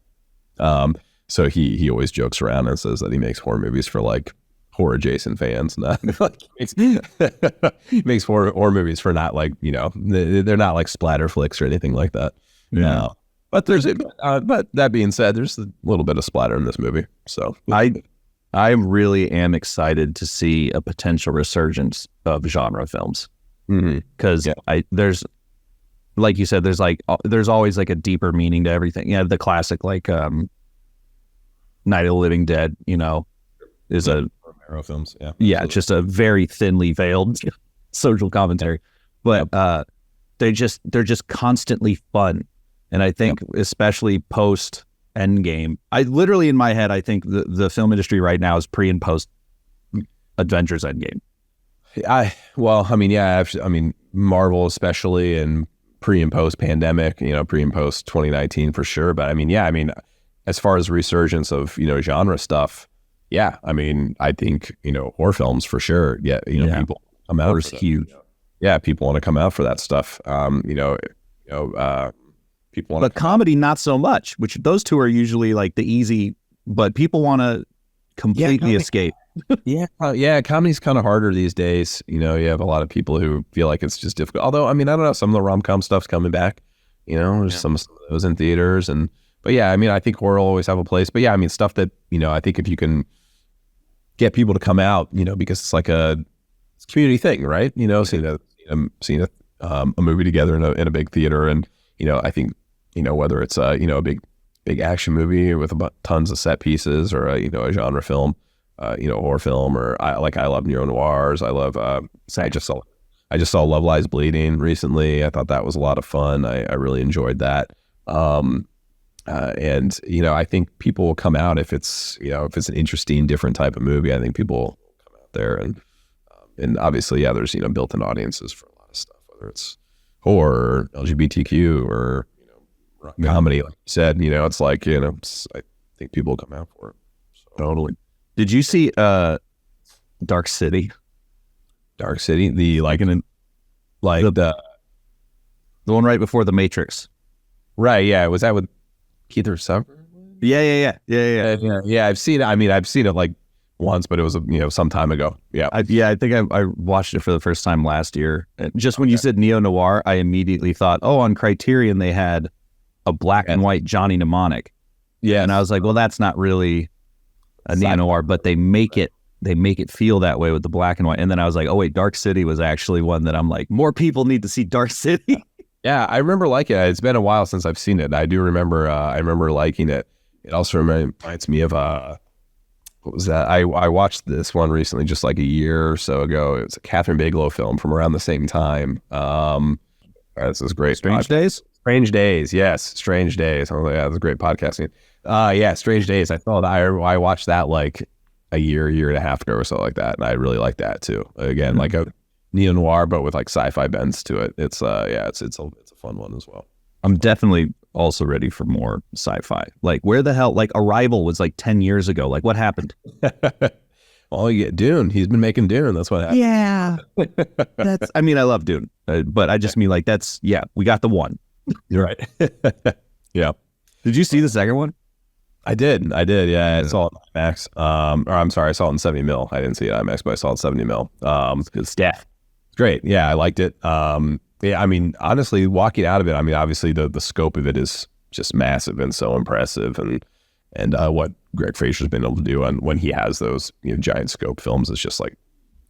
So he always jokes around and says that he makes horror movies for like horror adjacent fans, not like he makes horror movies for not like, they're not like splatter flicks or anything like that. Yeah. But but that being said, there's a little bit of splatter in this movie. So I really am excited to see a potential resurgence of genre films, because there's, like you said, there's always like a deeper meaning to everything. Yeah, the classic like Night of the Living Dead, is a Romero films. Yeah, just a very thinly veiled social commentary, but they're just constantly fun, and I think especially post Endgame, I literally in my head I think the film industry right now is pre and post Avengers Endgame. Marvel especially, and pre and post pandemic, pre and post 2019 for sure. But as far as resurgence of genre stuff. Yeah, I think horror films for sure. Yeah, people come out. Horror's huge. Yeah, people want to come out for that stuff. People want. But comedy, not so much. Which those two are usually like the easy. But people want to completely escape. Comedy's kind of harder these days. You have a lot of people who feel like it's just difficult. Although, I don't know, some of the rom-com stuff's coming back. There's some of those in theaters, but yeah, I think horror will always have a place. But yeah, stuff that I think if you can get people to come out, because it's like it's a community thing, right? Seeing a movie together in a big theater, and I think whether it's a big action movie with tons of set pieces, or a genre film, horror film, or I love neo-noirs. I love I just saw Love Lies Bleeding recently. I thought that was a lot of fun. I really enjoyed that. And I think people will come out if it's if it's an interesting, different type of movie. I think people will come out there, and obviously, there's built-in audiences for a lot of stuff, whether it's horror, LGBTQ, or comedy. Like you said, it's like I think people will come out for it. So. Totally. Did you see Dark City? Dark City, the one right before The Matrix. Right, yeah. Was that with Keith Suffer? Yeah. Yeah, I've seen it. I mean, I've seen it like once, but it was some time ago. Yeah. I think I watched it for the first time last year. Just when you said neo-noir, I immediately thought, oh, on Criterion they had a black and white Johnny Mnemonic. Yeah. And I was like, well, that's not really a neo-noir, but they make it feel that way with the black and white. And then I was like, oh wait, Dark City was actually one that I'm like, more people need to see Dark City. Yeah, I remember liking it. It's been a while since I've seen it. I do remember. I remember liking it. It also reminds me of what was that? I watched this one recently, just like a year or so ago. It was a Catherine Bigelow film from around the same time. This is great. Strange Days. Strange Days. Yes, Strange Days. Oh yeah, it was a great podcasting. Yeah, Strange Days. I thought I watched that like a year and a half ago or so, like that, and I really like that too. Again, like a neo noir, but with like sci-fi bends to it. It's it's a fun one as well. I'm definitely also ready for more sci-fi. Like, where the hell? Like, Arrival was like 10 years ago. Like, what happened? Well, you get Dune. He's been making Dune. That's what happened. Yeah. I mean, I love Dune, but I just mean like we got the one. You're right. Yeah. Did you see the second one? I did. Yeah, I saw it in IMAX. Or I'm sorry, I saw it in 70 mil. I didn't see it in IMAX, but I saw it in 70 mil. Good stuff. It's great. Yeah, I liked it. Yeah, I mean, honestly, walking out of it, I mean, obviously the scope of it is just massive and so impressive, and what Greg Fraser's been able to do when he has those giant scope films is just like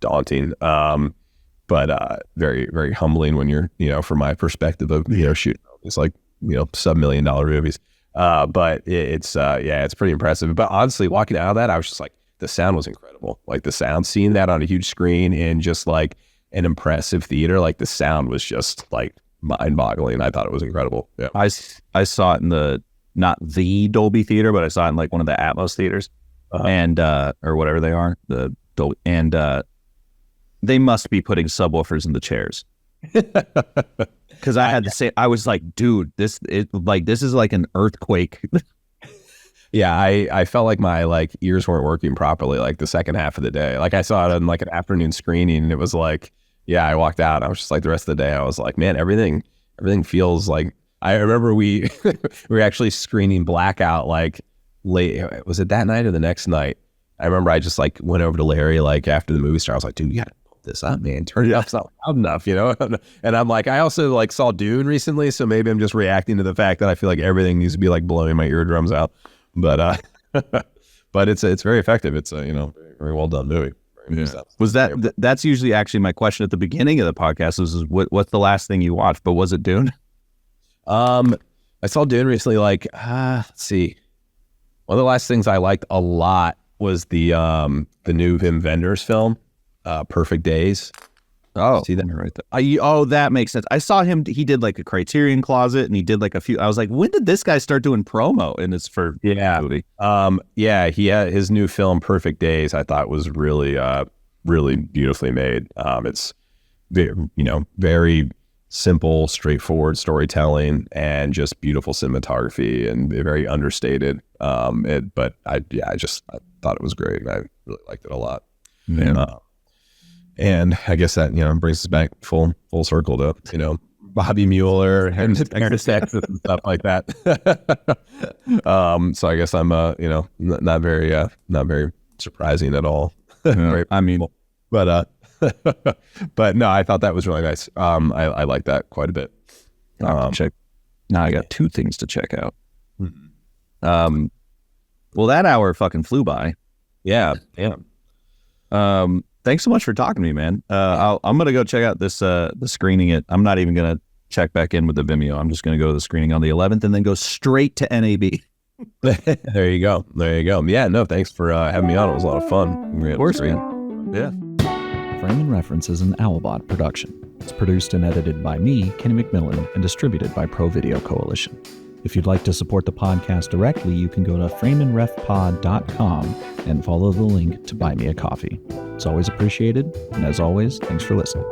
daunting. But very, very humbling when you're from my perspective of shooting these like $sub-$1 million movies. But it's pretty impressive. But honestly, walking out of that, I was just like, the sound was incredible. Like the sound, seeing that on a huge screen in just like an impressive theater, like the sound was just like mind-boggling. I thought it was incredible. Yeah, I saw it in not the Dolby theater, but I saw it in like one of the Atmos theaters, and or whatever they are, the Dolby, and they must be putting subwoofers in the chairs. Because I had to say, I was like, dude, this is like an earthquake. Yeah, I felt like my ears weren't working properly like the second half of the day. Like I saw it on like an afternoon screening, and it was like, yeah, I walked out. And I was just like, the rest of the day, I was like, man, everything feels like. I remember we were actually screening Blackout like late. Was it that night or the next night? I remember I just like went over to Larry like after the movie started. I was like, dude, you gotta pump this up, man. Turn it up. It's not loud enough, And I'm like, I also like saw Dune recently, so maybe I'm just reacting to the fact that I feel like everything needs to be like blowing my eardrums out. But but it's very effective. It's a very well done movie. Yeah. Was that's usually actually my question at the beginning of the podcast was what's the last thing you watched? But was it Dune? I saw Dune recently. Like let's see, one of the last things I liked a lot was the new Wim Wenders film, Perfect Days. Oh, see that right there. That makes sense. I saw him. He did like a Criterion Closet, and he did like a few. I was like, when did this guy start doing promo? And it's for movie. Yeah, he had his new film, Perfect Days. I thought was really, really beautifully made. It's very simple, straightforward storytelling, and just beautiful cinematography, and very understated. But I thought it was great, and I really liked it a lot. Yeah. And I guess that brings us back full circle to Bobby Mueller and Texas and stuff like that. So I guess I'm not very surprising at all. Yeah, I mean, but no, I thought that was really nice. I like that quite a bit. Check. Now I got two things to check out. Well, that hour fucking flew by. Yeah. Thanks so much for talking to me, man. I'm gonna go check out this the screening. I'm not even gonna check back in with the Vimeo. I'm just gonna go to the screening on the 11th and then go straight to NAB. There you go. Yeah, no, thanks for having me on. It was a lot of fun. Of course, man. Yeah. Frame and Reference is an Owlbot production. It's produced and edited by me, Kenny McMillan, and distributed by Pro Video Coalition. If you'd like to support the podcast directly, you can go to frameandrefpod.com and follow the link to buy me a coffee. It's always appreciated, and as always, thanks for listening.